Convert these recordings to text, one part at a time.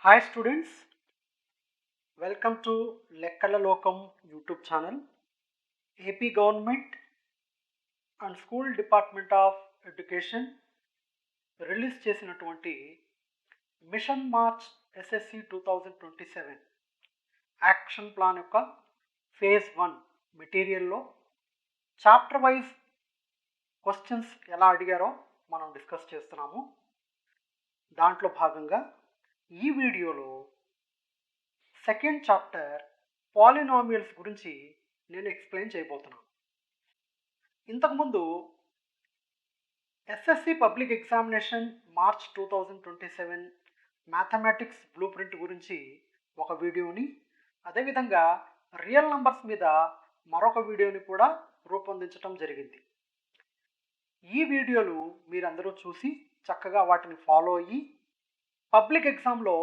Hi students, welcome to Lekkala Lokam YouTube channel. AP Government and School Department of Education release చేసినటువంటి mission March SSC 2027 action plan యొక్క phase 1 మెటీరియల్లో chapter wise questions ఎలా అడిగారో మనం discuss చేస్తున్నాము. దాంట్లో భాగంగా ఈ వీడియోలో సెకండ్ చాప్టర్ పాలినామియల్స్ గురించి నేను ఎక్స్ప్లెయిన్ చేయబోతున్నాను. ఇంతకుముందు SSC public examination March 2027 mathematics blue print గురించి ఒక వీడియోని, అదేవిధంగా రియల్ నంబర్స్ మీద మరొక వీడియోని కూడా రూపొందించడం జరిగింది. ఈ వీడియోలు మీరందరూ చూసి చక్కగా వాటిని ఫాలో అయ్యి పబ్లిక్ ఎగ్జామ్లో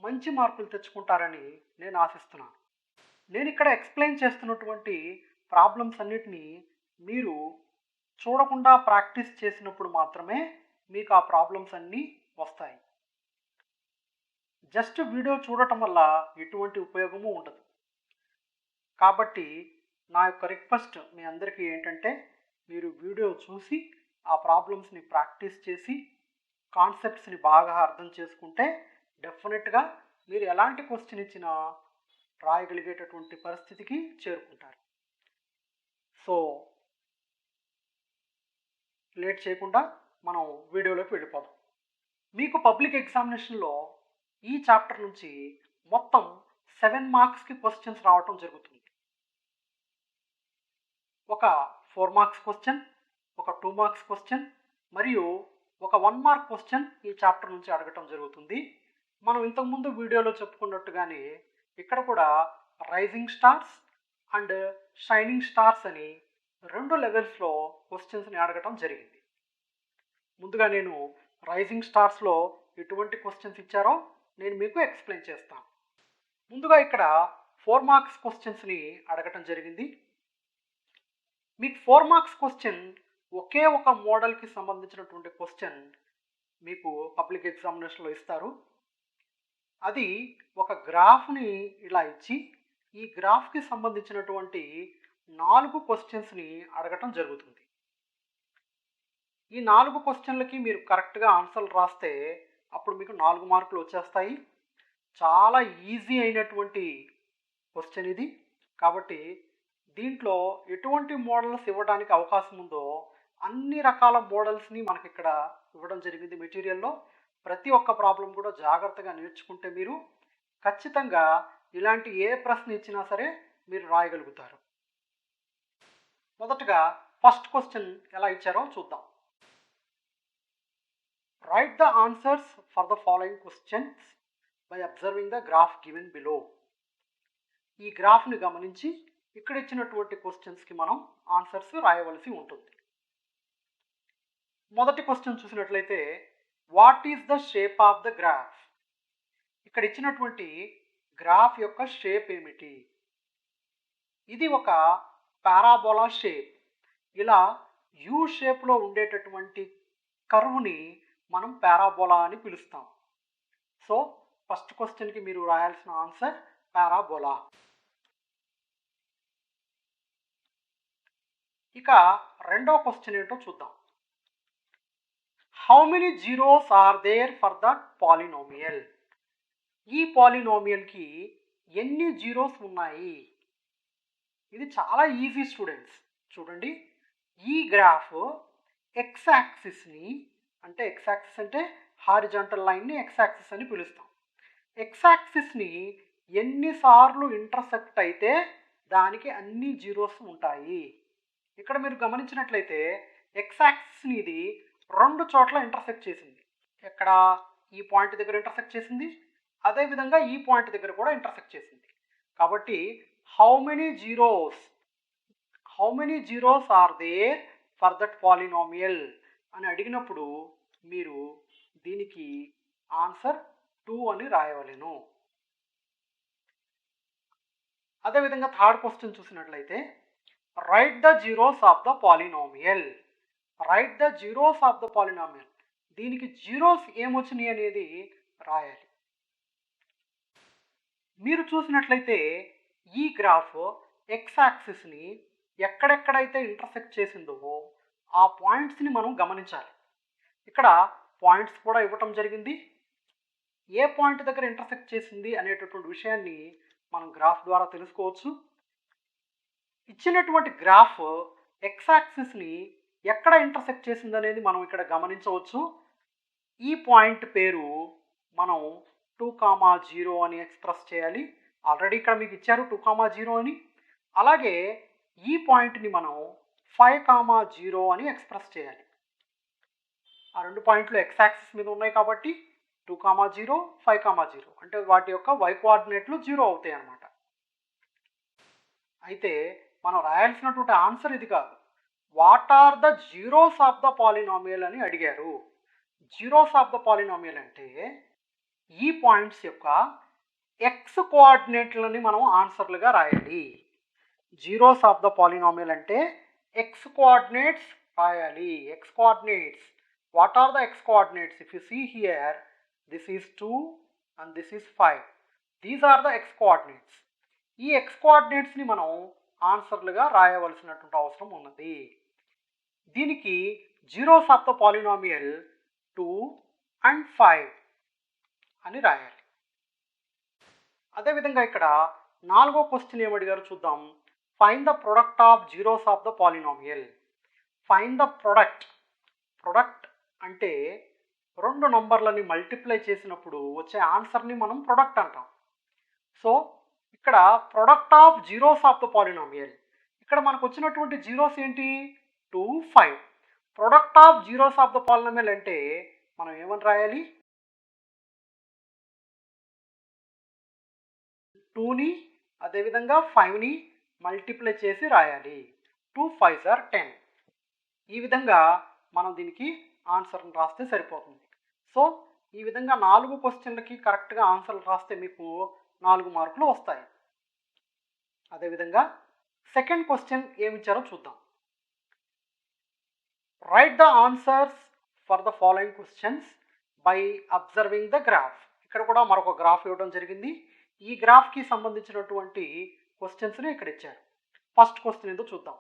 మంచి మార్కులు తెచ్చుకుంటారని నేను ఆశిస్తున్నాను. నేను ఇక్కడ ఎక్స్ప్లెయిన్ చేస్తున్నటువంటి ప్రాబ్లమ్స్ అన్నిటినీ మీరు చూడకుండా ప్రాక్టీస్ చేసినప్పుడు మాత్రమే మీకు ఆ ప్రాబ్లమ్స్ అన్నీ వస్తాయి. జస్ట్ వీడియో చూడటం వల్ల ఎటువంటి ఉపయోగము ఉండదు. కాబట్టి నా యొక్క రిక్వెస్ట్ మీ అందరికీ ఏంటంటే, మీరు వీడియో చూసి ఆ ప్రాబ్లమ్స్ని ప్రాక్టీస్ చేసి కాన్సెప్ట్స్ని బాగా అర్థం చేసుకుంటే డెఫినెట్గా మీరు ఎలాంటి క్వశ్చన్ ఇచ్చినా రాయగలిగేటటువంటి పరిస్థితికి చేరుకుంటారు. సో లేట్ చేయకుండా మనం వీడియోలోకి వెళ్ళిపోదాం. మీకు పబ్లిక్ ఎగ్జామినేషన్లో ఈ చాప్టర్ నుంచి మొత్తం 7 మార్క్స్కి క్వశ్చన్స్ రావటం జరుగుతుంది. ఒక 4 మార్క్స్ క్వశ్చన్, ఒక 2 మార్క్స్ క్వశ్చన్ మరియు ఒక 1 మార్క్ క్వశ్చన్ ఈ చాప్టర్ నుంచి అడగటం జరుగుతుంది. మనం ఇంతకుముందు వీడియోలో చెప్పుకున్నట్టుగానే ఇక్కడ కూడా rising stars and shining stars అని 2 లెవెల్స్లో క్వశ్చన్స్ని అడగటం జరిగింది. ముందుగా నేను రైజింగ్ స్టార్స్లో ఎటువంటి క్వశ్చన్స్ ఇచ్చారో నేను మీకు ఎక్స్ప్లెయిన్ చేస్తాను. ముందుగా ఇక్కడ 4 మార్క్స్ క్వశ్చన్స్ని అడగటం జరిగింది. మీకు 4 మార్క్స్ క్వశ్చన్ ఒకే ఒక మోడల్కి సంబంధించినటువంటి క్వశ్చన్ మీకు పబ్లిక్ ఎగ్జామినేషన్లో ఇస్తారు. అది ఒక గ్రాఫ్ని ఇలా ఇచ్చి ఈ గ్రాఫ్కి సంబంధించినటువంటి 4 క్వశ్చన్స్ని అడగటం జరుగుతుంది. ఈ 4 క్వశ్చన్లకి మీరు కరెక్ట్గా ఆన్సర్లు రాస్తే అప్పుడు మీకు 4 మార్కులు వచ్చేస్తాయి. చాలా ఈజీ అయినటువంటి క్వశ్చన్ ఇది. కాబట్టి దీంట్లో ఎటువంటి మోడల్స్ ఇవ్వడానికి అవకాశం ఉందో అన్ని రకాల మోడల్స్ని మనకి ఇక్కడ ఇవ్వడం జరిగింది మెటీరియల్లో. ప్రతి ఒక్క ప్రాబ్లం కూడా జాగ్రత్తగా నేర్చుకుంటే మీరు ఖచ్చితంగా ఇలాంటి ఏ ప్రశ్న ఇచ్చినా సరే మీరు రాయగలుగుతారు. మొదటగా ఫస్ట్ క్వశ్చన్ ఎలా ఇచ్చారో చూద్దాం. Right the answers for the following questions by observing the graph given below. ఈ గ్రాఫ్ని గమనించి ఇక్కడ ఇచ్చినటువంటి క్వశ్చన్స్కి మనం ఆన్సర్స్ రాయవలసి ఉంటుంది. మొదటి క్వశ్చన్ చూసినట్లయితే, what is the shape of the graph? ఇక్కడ ఇచ్చినటువంటి గ్రాఫ్ యొక్క షేప్ ఏమిటి? ఇది ఒక పారాబోలా షేప్. ఇలా యూ షేప్లో ఉండేటటువంటి కర్వ్ని మనం పారాబోలా అని పిలుస్తాం. సో ఫస్ట్ క్వశ్చన్కి మీరు రాయాల్సిన ఆన్సర్ పారాబోలా. ఇక రెండో క్వశ్చన్ ఏంటో చూద్దాం. How many zeros are there for the polynomial? ఈ పాలినోమియల్కి ఎన్ని జీరోస్ ఉన్నాయి? ఇది చాలా ఈజీ స్టూడెంట్స్. చూడండి, ఈ గ్రాఫ్ ఎక్స్ యాక్సిస్ని, అంటే ఎక్స్ యాక్సిస్ అంటే హారిజాంటల్ లైన్ని ఎక్స్ యాక్సిస్ అని పిలుస్తాం. ఎక్స్ యాక్సిస్ని ఎన్నిసార్లు ఇంటర్సెక్ట్ అయితే దానికి అన్ని జీరోస్ ఉంటాయి. ఇక్కడ మీరు గమనించినట్లయితే ఎక్స్ యాక్సిస్ని ఇది 2 చోట్ల ఇంటర్సెక్ట్ చేసింది. ఎక్కడ? ఈ పాయింట్ దగ్గర ఇంటర్సెక్ట్ చేసింది, అదేవిధంగా ఈ పాయింట్ దగ్గర కూడా ఇంటర్సెక్ట్ చేసింది. కాబట్టి how many zeros are there for that polynomial అని అడిగినప్పుడు మీరు దీనికి ఆన్సర్ 2 అని రాయవలెను. అదేవిధంగా థర్డ్ క్వశ్చన్ చూసినట్లయితే, write the zeros of the polynomial. Write the zeros of the polynomial. దీనికి జీరోస్ ఏమొచ్చినాయి అనేది రాయాలి. మీరు చూసినట్లయితే ఈ గ్రాఫ్ ఎక్స్ యాక్సిస్ని ఎక్కడెక్కడైతే ఇంటర్సెక్ట్ చేసిందో ఆ పాయింట్స్ని మనం గమనించాలి. ఇక్కడ పాయింట్స్ కూడా ఇవ్వటం జరిగింది. ఏ పాయింట్ దగ్గర ఇంటర్సెక్ట్ చేసింది అనేటటువంటి విషయాన్ని మనం గ్రాఫ్ ద్వారా తెలుసుకోవచ్చు. ఇచ్చినటువంటి గ్రాఫ్ ఎక్స్ యాక్సిస్ని ఎక్కడ ఇంటర్సెక్ట్ చేసింది అనేది మనం ఇక్కడ గమనించవచ్చు. ఈ పాయింట్ పేరు మనం 2,0 అని ఎక్స్ప్రెస్ చేయాలి. ఆల్రెడీ ఇక్కడ మీకు ఇచ్చారు 2,0 అని. అలాగే ఈ పాయింట్ని మనం 5,0 అని ఎక్స్ప్రెస్ చేయాలి. ఆ రెండు పాయింట్లు ఎక్స్ యాక్సిస్ మీద ఉన్నాయి కాబట్టి 2,0, 5,0 అంటే వాటి యొక్క y కోఆర్డినేట్లు 0 అవుతాయి అన్నమాట. అయితే మనం రాయాల్సినటువంటి ఆన్సర్ ఇది కాదు. What are the zeros of the polynomial అని అడిగారు. జీరోస్ ఆఫ్ ద పాలినామియల్ అంటే ఈ పాయింట్స్ యొక్క ఎక్స్ కోఆర్డినేట్లని మనం ఆన్సర్లుగా రాయాలి. జీరోస్ ఆఫ్ ద పాలినామియల్ అంటే ఎక్స్ కోఆర్డినేట్స్ రాయాలి. X coordinates. What are the x coordinates? If you see here, this is 2 and this is 5. These are the x coordinates. ఈ x కోఆర్డినేట్స్ని మనం ఆన్సర్లుగా రాయవలసినటువంటి అవసరం ఉన్నది. దీనికి zeros of the polynomial 2 and 5 అని రాయాలి. అదేవిధంగా ఇక్కడ 4వ క్వశ్చన్ ఏమడిగారు చూద్దాం. Find the product of zeros of the polynomial. Find the product. Product అంటే రెండు నంబర్లని మల్టిప్లై చేసినప్పుడు వచ్చే ఆన్సర్ని మనం ప్రొడక్ట్ అంటాం. సో ఇక్కడ product of zeros of the polynomial. ఇక్కడ మనకు వచ్చినటువంటి జీరోస్ ఏంటి? 2, 5. Product of zeros of the polynomial అంటే మనం ఏమని రాయాలి? 2ని అదేవిధంగా 5ని మల్టిప్లై చేసి రాయాలి. 2 5s are 10. ఈ విధంగా మనం దీనికి ఆన్సర్ని రాస్తే సరిపోతుంది. సో ఈ విధంగా 4 క్వశ్చన్లకి కరెక్ట్గా ఆన్సర్లు రాస్తే మీకు 4 మార్కులు వస్తాయి. అదేవిధంగా సెకండ్ క్వశ్చన్ ఏమిచ్చారో చూద్దాం. Right the answers for the following questions by observing the graph. ఇక్కడ కూడా మరొక గ్రాఫ్ ఇవ్వడం జరిగింది. ఈ గ్రాఫ్కి సంబంధించినటువంటి క్వశ్చన్స్ని ఇక్కడ ఇచ్చారు. ఫస్ట్ క్వశ్చన్ ఏదో చూద్దాం.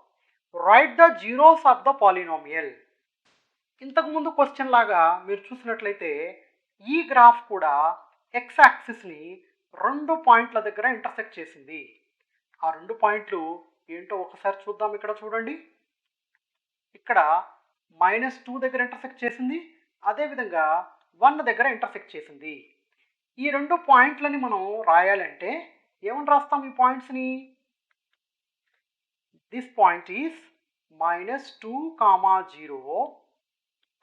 Right the zeros of the polynomial. ఇంతకుముందు క్వశ్చన్ లాగా మీరు చూసినట్లయితే ఈ గ్రాఫ్ కూడా ఎక్స్ యాక్సిస్ని 2 పాయింట్ల దగ్గర ఇంటర్సెక్ట్ చేసింది. ఆ 2 పాయింట్లు ఏంటో ఒకసారి చూద్దాం. ఇక్కడ చూడండి, ఇక్కడ -2 దగ్గర ఇంటర్సెక్ట్ చేసింది, అదేవిధంగా 1 దగ్గర ఇంటర్సెక్ట్ చేసింది. ఈ 2 పాయింట్లని మనం రాయాలంటే ఏమని రాస్తాం ఈ పాయింట్స్ని? This point is -2, 0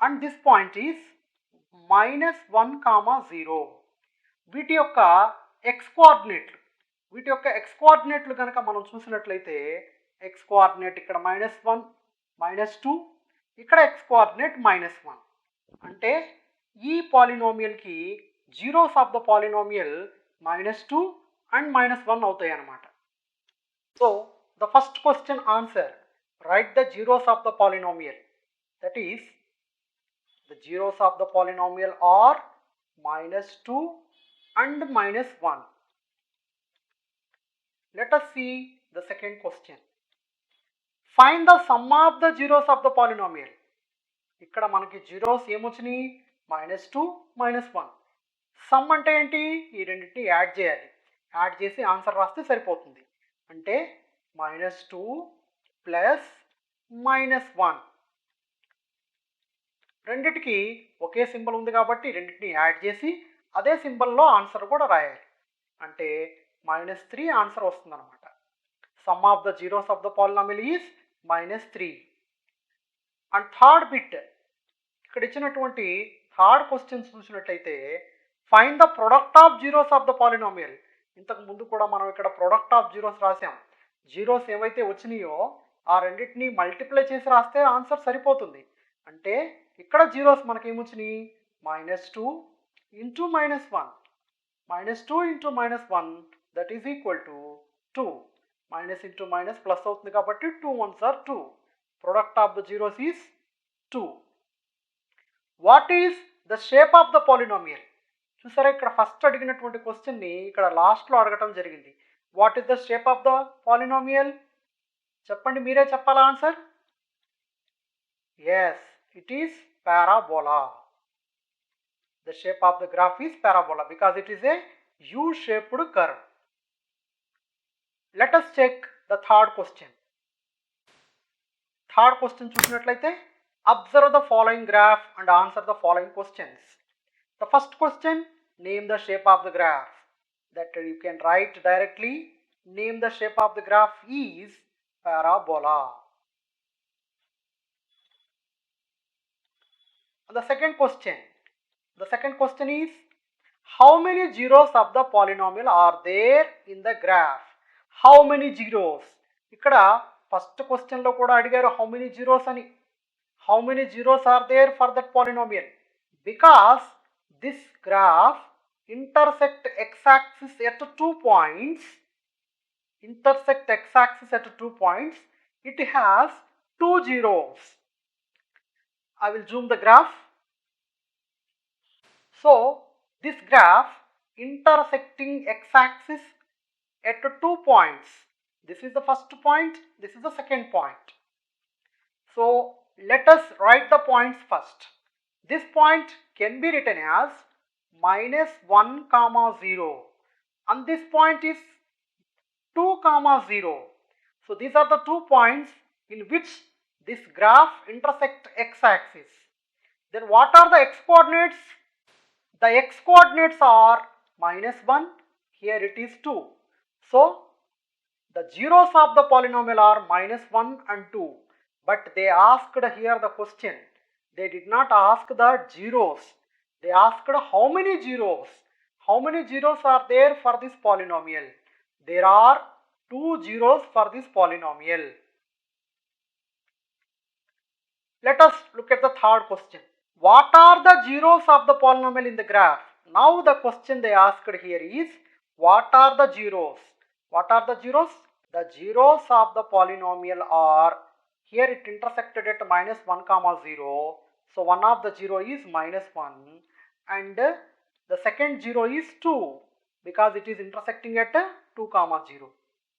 and this point is -1, 0. వీటి యొక్క ఎక్స్ కోఆర్డినేట్లు కనుక మనం చూసినట్లయితే ఎక్స్ కోఆర్డినేట్ ఇక్కడ -1, -2, ఇక్కడ ఎక్స్ కోఆర్డినేట్ -1. అంటే ఈ పాలినామియల్కి zeros of the polynomial -2 and -1 అవుతాయి అన్నమాట. So the first question answer, write the zeros of the polynomial. That is the zeros of the polynomial are -2 and -1. Let us see the second question. Find the sum of the zeros of the polynomial. ఇక్కడ మనకి zeros ఏమొచ్చినాయి? -2, -1. Some అంటే ఏంటి? ఈ రెండింటిని add చేయాలి. Add చేసి answer రాస్తే సరిపోతుంది. అంటే -2 ప్లస్ -1. రెండిటికి ఒకే సింబల్ ఉంది కాబట్టి రెండింటిని యాడ్ చేసి అదే సింబల్లో ఆన్సర్ కూడా రాయాలి. అంటే -3 ఆన్సర్ వస్తుందన్నమాట. Some of the zeros of the polynomial is -3. And third bit, ఇక్కడ ఇచ్చినటువంటి థర్డ్ క్వశ్చన్ చూసినట్లయితే find the product of zeros of the polynomial. ఇంతకు ముందు కూడా మనం ఇక్కడ ప్రొడక్ట్ ఆఫ్ జీరోస్ రాసాం. జీరోస్ ఏవైతే వచ్చినాయో ఆ రెండింటిని మల్టిప్లై చేసి రాస్తే ఆన్సర్ సరిపోతుంది. అంటే ఇక్కడ జీరోస్ మనకి ఏమొచ్చినాయి? -2 into -1. -2 into -1 that is equal to 2. Minus into minus plus అవుతుంది కాబట్టి 2 1s are 2. Product of the zeros is 2. What is the shape of the polynomial? చూసారా, ఇక్కడ ఫస్ట్ అడిగినటువంటి క్వశ్చన్ని ఇక్కడ లాస్ట్లో అడగటం జరిగింది. What is the shape of the polynomial? చెప్పండి, మీరే చెప్పాలా answer? Yes, it is parabola. The shape of the graph is parabola because it is a U-shaped curve. Let us check the third question. Third question చూసినట్లయితే, observe the following graph and answer the following questions. The first question, name the shape of the graph. That you can write directly. Name the shape of the graph is parabola. And the second question is, how many zeros of the polynomial are there in the graph? How many zeros? ఇక్కడ first క్వశ్చన్లో కూడా అడిగారు how many zeros అని. How many zeros are there for that polynomial? Because this graph intersect x-axis at 2 points. It has 2 zeros. I will zoom the graph. So this graph intersecting x-axis at 2 points. This is the first point, this is the second point. So let us write the points first. This point can be written as -1, 0, and this point is 2, 0. So these are the 2 points in which this graph intersect x-axis. Then what are the x-coordinates? The x-coordinates are -1, here it is 2. So the zeros of the polynomial are -1 and 2. But they asked here the question. They did not ask the zeros. They asked how many zeros. How many zeros are there for this polynomial? There are 2 zeros for this polynomial. Let us look at the third question. What are the zeros of the polynomial in the graph? Now the question they asked here is, what are the zeros? What are the zeros? The zeros of the polynomial are, here it intersected at -1, 0. So one of the zero is -1 and the second zero is 2 because it is intersecting at 2, 0.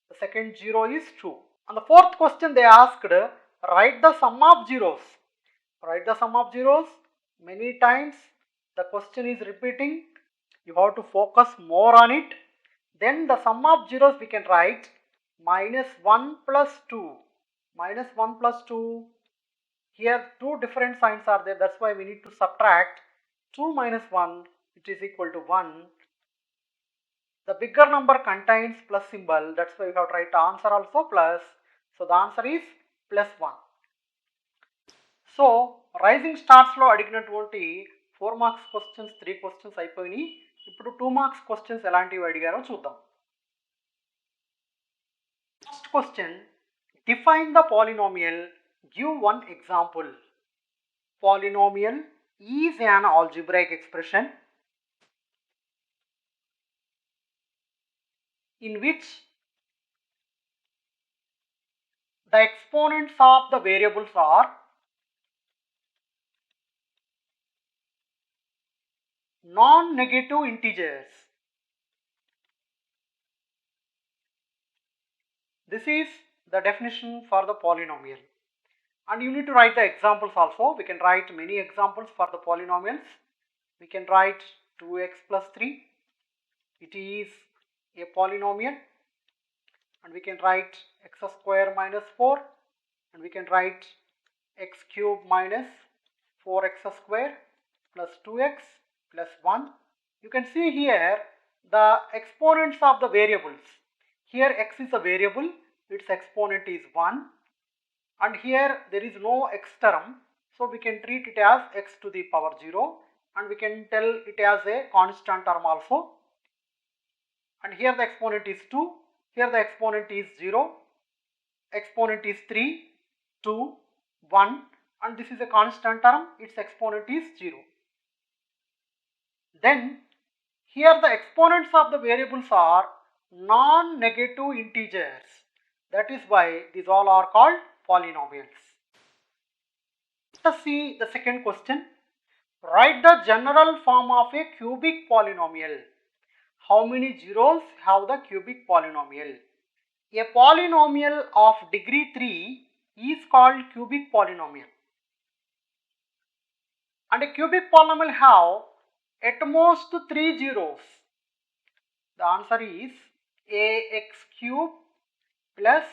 The second zero is 2. And the fourth question they asked, write the sum of zeros. Write the sum of zeros. Many times the question is repeating. You have to focus more on it. Then the sum of zeros we can write -1 plus 2. -1 plus 2. Here 2 different signs are there. That's why we need to subtract 2 minus 1, which is equal to 1. The bigger number contains plus symbol. That's why we have to write the answer also plus. So the answer is +1. So rising స్టార్స్లో అడిగినటువంటి 4 marks questions 3 questions అయిపోయినాయి. ఇప్పుడు 2 marks questions ఎలాంటివి అడిగారో చూద్దాం. First question, define the polynomial, give one example. Polynomial is an algebraic expression in which the exponents of the variables are non-negative integers. This is the definition for the polynomial. And you need to write the examples also. We can write many examples for the polynomials. We can write 2x plus 3. It is a polynomial. And we can write x square minus 4. And we can write x cube minus 4x square plus 2x plus 1. You can see here the exponents of the variables. Here x is a variable, its exponent is 1, and here there is no x term, so we can treat it as x to the power 0, and we can tell it as a constant term also. And here the exponent is 2, here the exponent is 0, exponent is 3, 2, 1, and this is a constant term, its exponent is 0. Then here the exponents of the variables are non-negative integers. That is why these all are called polynomials. Let us see the second question. Write the general form of a cubic polynomial. How many zeros have the cubic polynomial? A polynomial of degree 3 is called cubic polynomial. And a cubic polynomial have at most 3 zeros. The answer is ax cube plus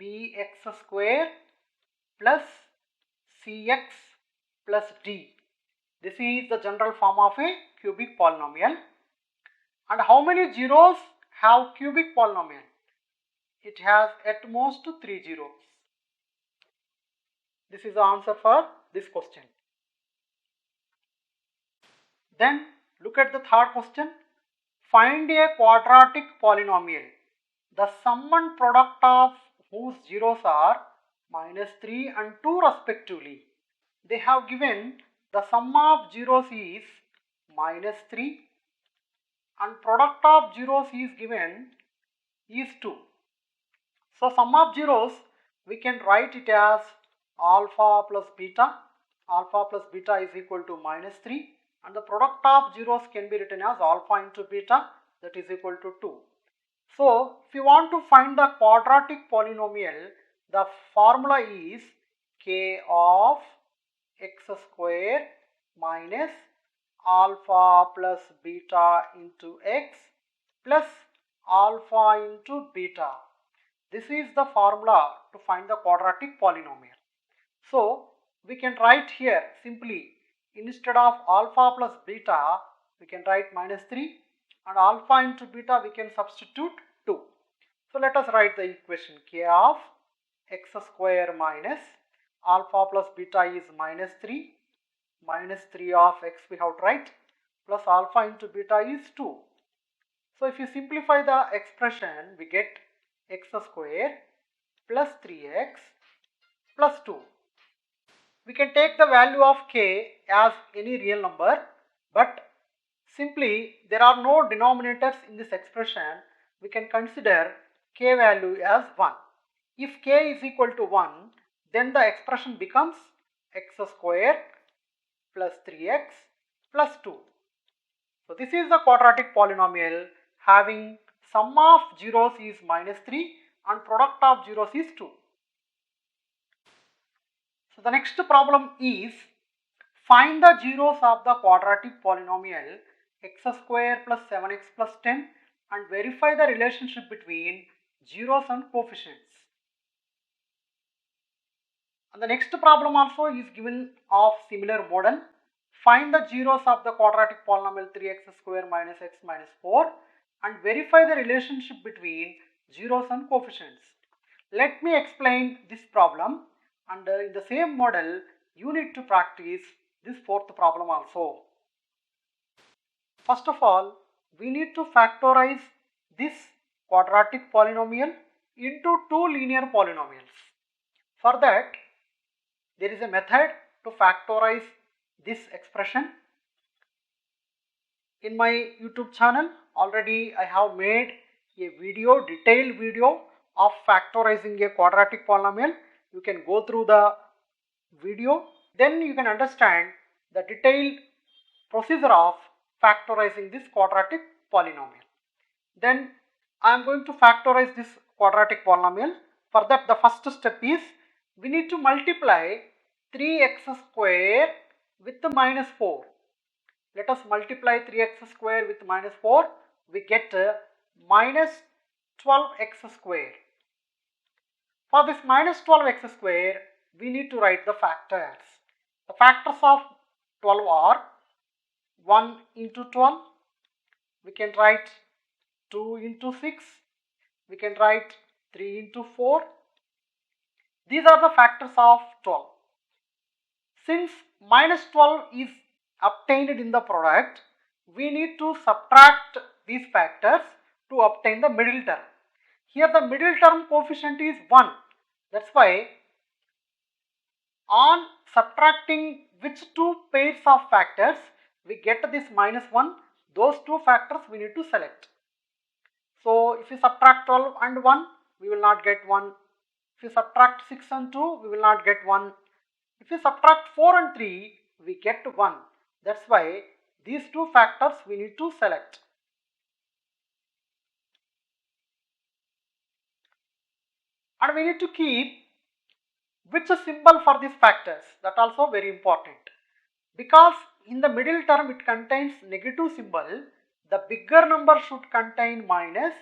bx square plus cx plus d. This is the general form of a cubic polynomial. And how many zeros have cubic polynomial? It has at most 3 zeros. This is the answer for this question. Then look at the third question. Find a quadratic polynomial, the sum and product of whose zeros are -3 and 2 respectively. They have given the sum of zeros is -3 and product of zeros is given is 2. So sum of zeros, we can write it as alpha plus beta. Alpha plus beta is equal to -3, and the product of zeros can be written as alpha into beta, that is equal to 2. So if you want to find the quadratic polynomial, the formula is k of x square minus alpha plus beta into x plus alpha into beta. This is the formula to find the quadratic polynomial. So we can write here simply, instead of alpha plus beta, we can write -3, and alpha into beta we can substitute 2. So let us write the equation. K of x square minus alpha plus beta is -3, -3 of x we have to write, plus alpha into beta is 2. So if you simplify the expression, we get x square plus 3x plus 2. We can take the value of k as any real number, but simply there are no denominators in this expression. We can consider k value as 1. If k is equal to 1, then the expression becomes x square plus 3x plus 2. So this is the quadratic polynomial having sum of zeros is -3 and product of zeros is 2. So the next problem is, find the zeros of the quadratic polynomial x square plus 7x plus 10 and verify the relationship between zeros and coefficients. And the next problem also is given of similar model. Find the zeros of the quadratic polynomial 3x square minus x minus 4 and verify the relationship between zeros and coefficients. Let me explain this problem, and in the same model you need to practice this fourth problem also. First of all, we need to factorize this quadratic polynomial into two linear polynomials. For that, there is a method to factorize this expression. In my YouTube channel, already I have made a video, detailed video of factorizing a quadratic polynomial. You can go through the video, then you can understand the detailed procedure of factorizing this quadratic polynomial. Then I am going to factorize this quadratic polynomial. For that, the first step is, we need to multiply 3x square with the -4. Let us multiply 3x square with -4. We get minus 12x square. For this minus 12x square, we need to write the factors. The factors of 12 are 1 into 12. We can write 2 into 6. We can write 3 into 4. These are the factors of 12. Since minus 12 is obtained in the product, we need to subtract these factors to obtain the middle term. Here the middle term coefficient is 1. That's why on subtracting which two pairs of factors we get this -1, those two factors we need to select. So if you subtract 12 and 1, we will not get 1. If you subtract 6 and 2, we will not get 1. If you subtract 4 and 3, we get 1. That's why these two factors we need to select. And we need to keep which symbol for these factors, that also very important. Because in the middle term it contains negative symbol, the bigger number should contain minus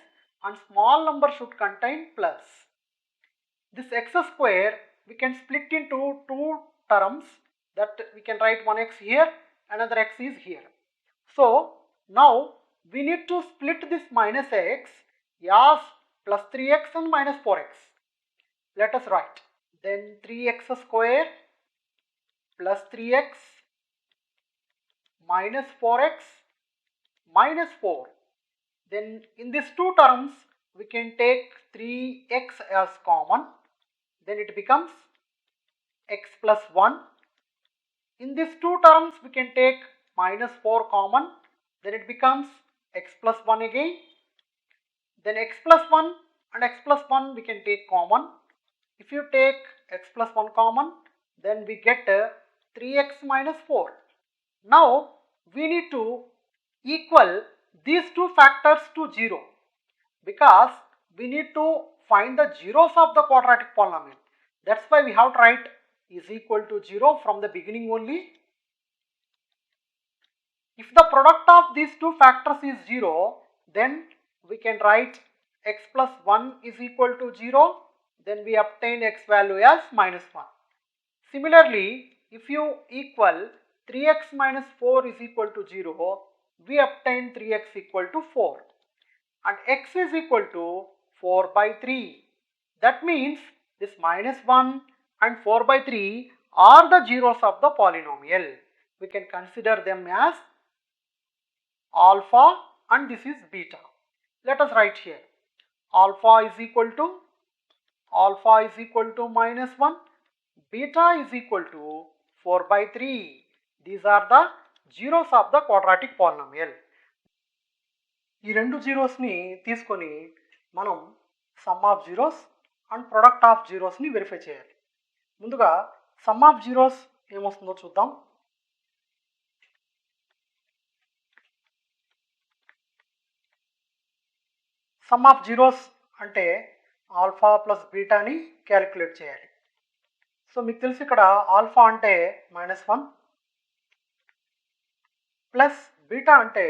and small number should contain plus. This x square we can split into two terms, that we can write one x here, another x is here. So now we need to split this minus x as plus 3x and minus 4x. Let us write. Then 3x square plus 3x minus 4x minus 4. Then in these two terms we can take 3x as common. Then it becomes x plus 1. In these two terms we can take minus 4 common. Then it becomes x plus 1 again. Then x plus 1 and x plus 1 we can take common. If you take x plus 1 common, then we get 3x minus 4. Now we need to equal these two factors to 0, because we need to find the zeros of the quadratic polynomial. That's why we have to write is equal to 0 from the beginning only. If the product of these two factors is 0, then we can write x plus 1 is equal to 0. Then we obtain x value as minus 1. Similarly, if you equal 3x minus 4 is equal to 0, we obtain 3x equal to 4. And x is equal to 4 by 3. That means this minus 1 and 4 by 3 are the zeros of the polynomial. We can consider them as alpha and this is beta. Let us write here. Alpha is equal to minus 1, beta is equal to 4 by 3. These are the zeros of the quadratic polynomial. ఈ రెండు జీరోస్ని తీసుకొని మనం sum of zeros and product of జీరోస్ని verify చేయాలి. ముందుగా sum of zeros ఏమొస్తుందో చూద్దాం. సమ్ ఆఫ్ జీరోస్ అంటే ఆల్ఫా ప్లస్ బీటాని క్యాలిక్యులేట్ చేయాలి. సో మీకు తెలుసు ఇక్కడ ఆల్ఫా అంటే -1 ప్లస్ బీటా అంటే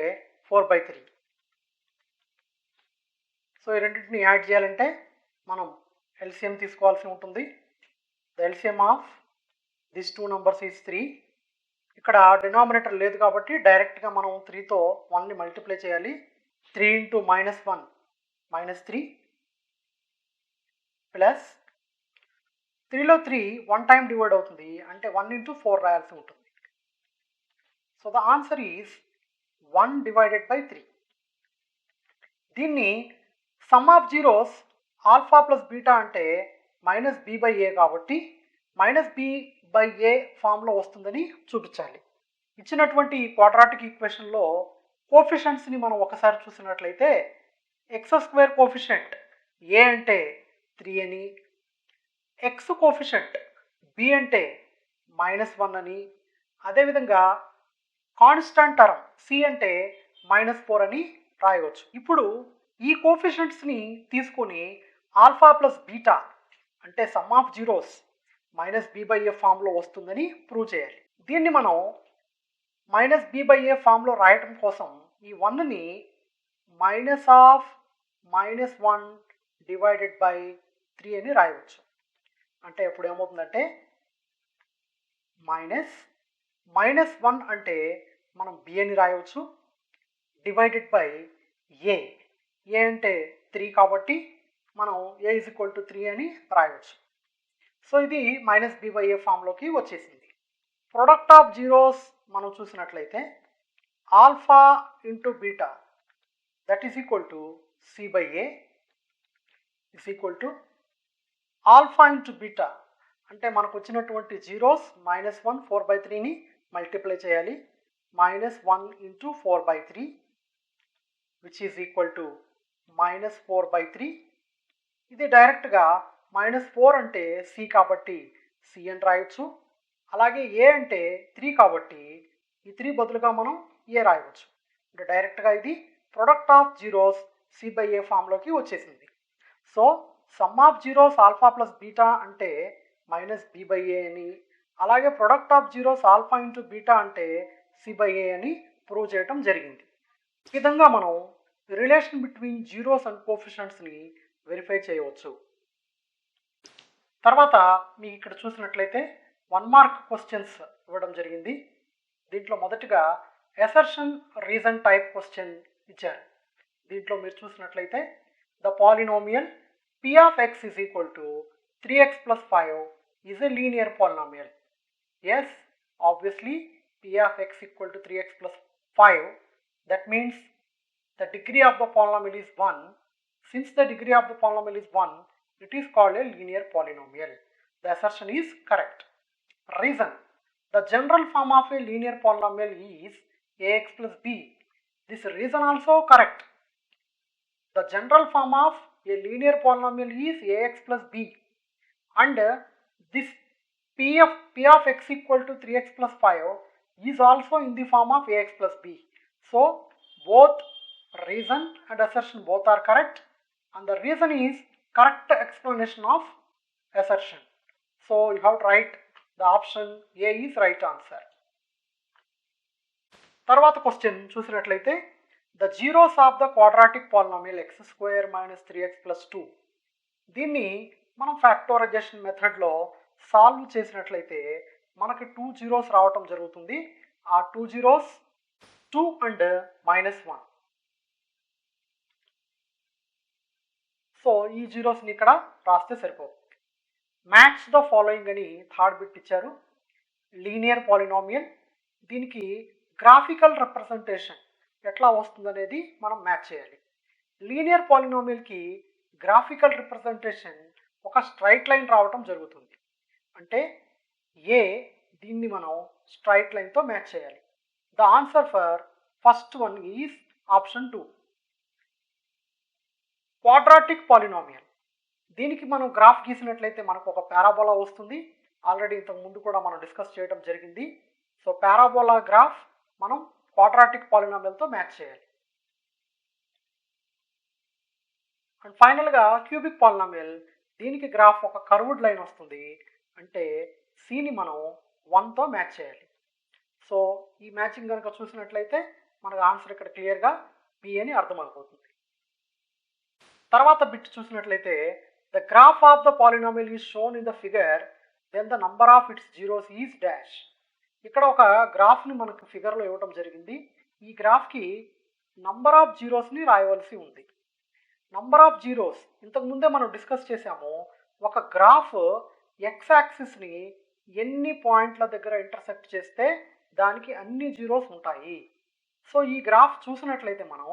4/3. సో ఈ రెండింటిని యాడ్ చేయాలంటే మనం ఎల్సిఎం తీసుకోవాల్సి ఉంటుంది. The LCM of this two numbers is 3. ఇక్కడ డినామినేటర్ లేదు కాబట్టి డైరెక్ట్గా మనం 3తో 1ని మల్టిప్లై చేయాలి. 3 ఇంటూ -1 -3 ప్లస్ 3లో 3 1 టైం డివైడ్ అవుతుంది, అంటే 1 ఇంటూ 4 రాయాల్సి ఉంటుంది. So the answer is 1 divided by 3. దీన్ని some of zeros alpha plus beta అంటే -b/a కాబట్టి -b/a ఫామ్లో వస్తుందని చూపించాలి. ఇచ్చినటువంటి క్వాడ్రాటిక్ ఈక్వేషన్లో కోఫిషియంట్స్ని మనం ఒకసారి చూసినట్లయితే x² కోఫిషియంట్ a అంటే 3 అని, x కోఫిషియంట్ b అంటే -1 అని, అదేవిధంగా కాన్స్టాంట్ టర్మ్ c అంటే -4 అని రాయవచ్చు. ఇప్పుడు ఈ కోఫిషియంట్స్ని తీసుకొని ఆల్ఫా ప్లస్ బీటా అంటే సమ్ ఆఫ్ జీరోస్ -b/a ఫామ్లో వస్తుందని ప్రూవ్ చేయాలి. దీన్ని మనం -b/a ఫామ్లో రాయటం కోసం ఈ 1ని -1 డివైడెడ్ బై 3 అని రాయవచ్చు. అంటే ఇప్పుడు ఏమవుతుందంటే -1 అంటే మనం b అని రాయవచ్చు, డివైడెడ్ బై a అంటే 3 కాబట్టి మనం a = 3 అని రాయవచ్చు. సో ఇది -b/a ఫామ్లోకి వచ్చేసింది. ప్రొడక్ట్ ఆఫ్ జీరోస్ మనం చూసినట్లయితే alpha into beta that is equal to c/a is equal to alpha into beta అంటే మనకు వచ్చినటువంటి జీరోస్ -1 4/3ని మల్టిప్లై చేయాలి. -1 into 4/3 which is equal to -4/3. ఇది డైరెక్ట్గా -4 అంటే c కాబట్టి c అని రాయొచ్చు. అలాగే ఏ అంటే 3 కాబట్టి ఈ 3 బదులుగా మనం ఏ రాయవచ్చు. అంటే డైరెక్ట్గా ఇది ప్రొడక్ట్ ఆఫ్ జీరోస్ C/A ఫామ్లోకి వచ్చేసింది. So sum of zeros alpha plus beta అంటే -B/A అని, అలాగే product of zeros alpha into beta అంటే C/A అని ప్రూవ్ చేయటం జరిగింది. ఈ విధంగా మనం రిలేషన్ బిట్వీన్ జీరోస్ అండ్ కోఎఫిషియెంట్స్ని వెరిఫై చేయవచ్చు. తర్వాత మీకు ఇక్కడ చూసినట్లయితే 1 మార్క్ క్వశ్చన్స్ ఇవ్వడం జరిగింది. దీంట్లో మొదటిగా అసర్షన్ రీజన్ టైప్ క్వశ్చన్ ఇచ్చారు. దీంట్లో మీరు చూసినట్లయితే the polynomial p of x is equal to 3x plus 5 is a linear polynomial. Yes, obviously p of x equal to 3x plus 5, that means the degree of the polynomial is 1. Since the degree of the polynomial is 1, it is called a linear polynomial. The assertion is correct. Reason: the general form of a linear polynomial is ax plus b. This reason also correct. The general form of a linear polynomial is ax plus b, and this p of x equal to 3x plus 5 is also in the form of ax plus b. So both reason and assertion both are correct, and the reason is correct explanation of assertion. So you have to write the option A is right answer. తర్వాత question చూసినట్లయితే the zeros of the quadratic polynomial x square minus 3x plus 2. దీన్ని మనం factorisation మెథడ్లో solve చేసినట్లయితే మనకి 2 zeros రావటం జరుగుతుంది. ఆ 2 జీరోస్ 2 అండ్ -1. సో ఈ జీరోస్ని ఇక్కడ రాస్తే సరిపోతుంది. మ్యాచ్ ద ఫాలోయింగ్ అని థర్డ్ బిట్ ఇచ్చారు. లీనియర్ పాలినామియల్, దీనికి గ్రాఫికల్ రిప్రజెంటేషన్ ఎట్లా వస్తుందనేది మనం మ్యాచ్ చేయాలి. లీనియర్ పాలినామియల్కి గ్రాఫికల్ రిప్రజెంటేషన్ ఒక స్ట్రైట్ లైన్ రావటం జరుగుతుంది. అంటే ఏ దీన్ని మనం స్ట్రైట్ లైన్తో మ్యాచ్ చేయాలి. The answer for first one is option 2. Quadratic polynomial, దీనికి మనం గ్రాఫ్ గీసినట్లయితే మనకు ఒక పారాబోలా వస్తుంది. ఆల్రెడీ ఇంతకు ముందు కూడా మనం డిస్కస్ చేయడం జరిగింది. సో పారాబోలా గ్రాఫ్ మనం క్వాడ్రాటిక్ పాలినామియల్తో మ్యాచ్ చేయాలి. అండ్ ఫైనల్గా క్యూబిక్ పాలినామియల్, దీనికి గ్రాఫ్ ఒక కర్వ్డ్ లైన్ వస్తుంది. అంటే సిని మనం 1తో మ్యాచ్ చేయాలి. సో ఈ మ్యాచింగ్ కనుక చూసినట్లయితే మనకు ఆన్సర్ ఇక్కడ క్లియర్గా బి అని అర్థమైపోతుంది. తర్వాత బిట్ చూసినట్లయితే the graph of the polynomial is shown in the figure, then the number of its zeros is dash. ఇక్కడ ఒక గ్రాఫ్ని మనకు ఫిగర్లో ఇవ్వడం జరిగింది. ఈ గ్రాఫ్కి నంబర్ ఆఫ్ జీరోస్ని రాయవలసి ఉంది. నంబర్ ఆఫ్ జీరోస్ ఇంతకుముందే మనం డిస్కస్ చేసాము. ఒక గ్రాఫ్ ఎక్స్ యాక్సిస్ని ఎన్ని పాయింట్ల దగ్గర ఇంటర్సెక్ట్ చేస్తే దానికి అన్ని జీరోస్ ఉంటాయి. సో ఈ గ్రాఫ్ చూసినట్లయితే మనం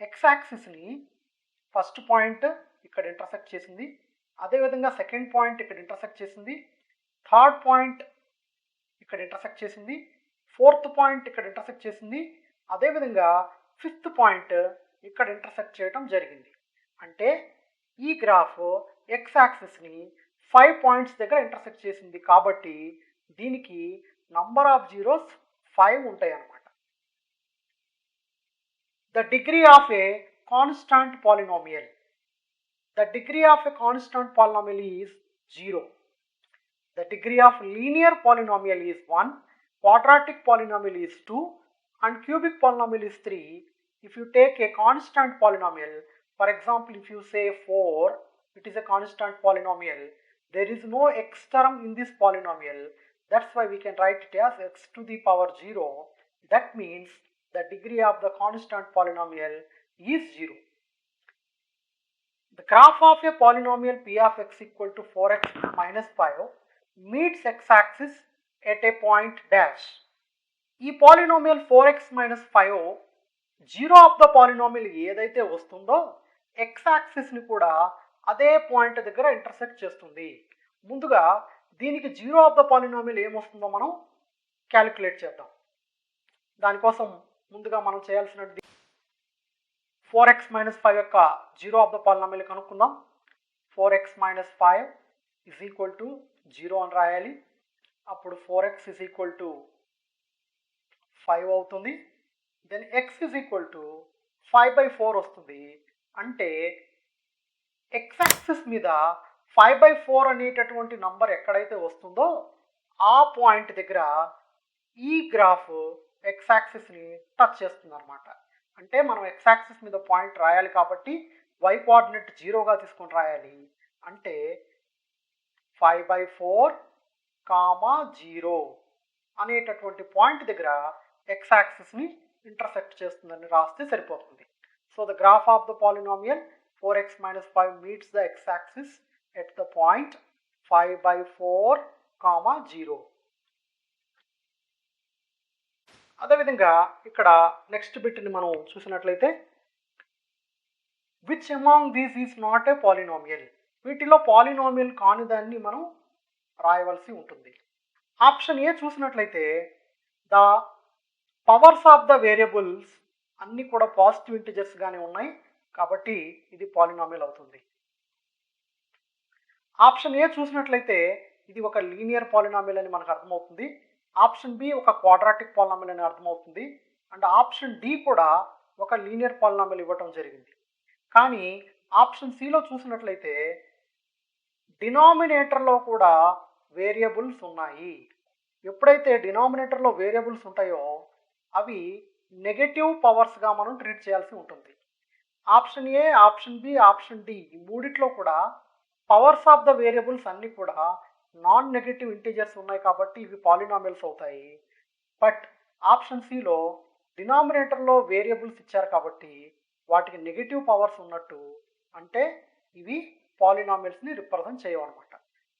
ఎక్స్ యాక్సిస్ని ఫస్ట్ పాయింట్ ఇక్కడ ఇంటర్సెక్ట్ చేసింది, అదేవిధంగా సెకండ్ పాయింట్ ఇక్కడ ఇంటర్సెక్ట్ చేసింది, థర్డ్ పాయింట్ ఇక్కడ ఇంటర్సెక్ట్ చేసింది, ఫోర్త్ పాయింట్ ఇక్కడ ఇంటర్సెక్ట్ చేసింది, అదేవిధంగా ఫిఫ్త్ పాయింట్ ఇక్కడ ఇంటర్సెక్ట్ చేయడం జరిగింది. అంటే ఈ గ్రాఫ్ ఎక్స్ యాక్సిస్ని 5 పాయింట్స్ దగ్గర ఇంటర్సెక్ట్ చేసింది కాబట్టి దీనికి నంబర్ ఆఫ్ జీరోస్ 5 ఉంటాయి అన్నమాట. The degree of A constant polynomial, the degree of A constant polynomial is 0. The degree of linear polynomial is 1, quadratic polynomial is 2, and cubic polynomial is 3. If you take a constant polynomial, for example, if you say 4, it is a constant polynomial. There is no x term in this polynomial. That's why we can write it as x to the power 0. That means the degree of the constant polynomial is 0. The graph of a polynomial p of x equal to 4x minus 5 meets x-axis at a point dash. ఈ polynomial 4x minus 5 zero of the polynomial ఏదైతే వస్తుందో X యాక్సిస్ని కూడా అదే point దగ్గర intersect చేస్తుంది. ముందుగా దీనికి zero of the polynomial ఏమొస్తుందో మనం క్యాలిక్యులేట్ చేద్దాం. దానికోసం ముందుగా మనం చేయాల్సినది 4x minus 5 యొక్క జీరో ఆఫ్ ద పాలినామియల్ కనుక్కుందాం. 4x minus 5 is equal to 0 అని రాయాలి. అప్పుడు 4x is equal to 5 అవుతుంది. Then x is equal to 5/4 వస్తుంది. అంటే x యాక్సిస్ మీద 5/4 అనేటటువంటి నంబర్ ఎక్కడైతే వస్తుందో ఆ పాయింట్ దగ్గర ఈ గ్రాఫ్ x యాక్సిస్ని టచ్ చేస్తుంది అనమాట. అంటే మనం x యాక్సిస్ మీద పాయింట్ రాయాలి కాబట్టి y కోఆర్డినేట్ 0గా తీసుకొని రాయాలి. అంటే 5/4, 0 అనేటటువంటి పాయింట్ దగ్గర x యాక్సిస్ని ఇంటర్సెక్ట్ చేస్తుందని రాస్తే సరిపోతుంది. So the graph of the polynomial 4x - 5 meets the x axis at the point 5/4, 0. అదేవిధంగా ఇక్కడ నెక్స్ట్ బిట్ని మనం చూసినట్లయితే which among these is not a polynomial, వీటిలో పాలినామియల్ కాని దాన్ని మనం రాయవలసి ఉంటుంది. ఆప్షన్ ఏ చూసినట్లయితే the powers of the variables అన్నీ కూడా పాజిటివ్ ఇంటిజర్స్గానే ఉన్నాయి కాబట్టి ఇది పాలినామియల్ అవుతుంది. ఆప్షన్ ఏ చూసినట్లయితే ఇది ఒక లీనియర్ పాలినామియల్ అని మనకు అర్థమవుతుంది. ఆప్షన్ బి ఒక క్వాడ్రాటిక్ పాలినామియల్ అని అర్థమవుతుంది. అండ్ ఆప్షన్ డి కూడా ఒక లీనియర్ పాలినామియల్ ఇవ్వటం జరిగింది. కానీ ఆప్షన్ సిలో చూసినట్లయితే డినామినేటర్లో కూడా వేరియబుల్స్ ఉన్నాయి. ఎప్పుడైతే డినామినేటర్లో వేరియబుల్స్ ఉంటాయో అవి నెగటివ్ పవర్స్గా మనం ట్రీట్ చేయాల్సి ఉంటుంది. Option A, option B, option D ఈ మూడిట్లో కూడా పవర్స్ ఆఫ్ ద వేరియబుల్స్ అన్నీ కూడా నాన్ నెగటివ్ ఇంటీజర్స్ ఉన్నాయి కాబట్టి ఇవి పాలినామియల్స్ అవుతాయి. బట్ ఆప్షన్ సిలో డినామినేటర్లో వేరియబుల్స్ ఇచ్చారు కాబట్టి వాటికి నెగటివ్ పవర్స్ ఉన్నట్టు, అంటే ఇవి పాలినామియల్స్ని రిప్రజెంట్ చేయవన్నమాట.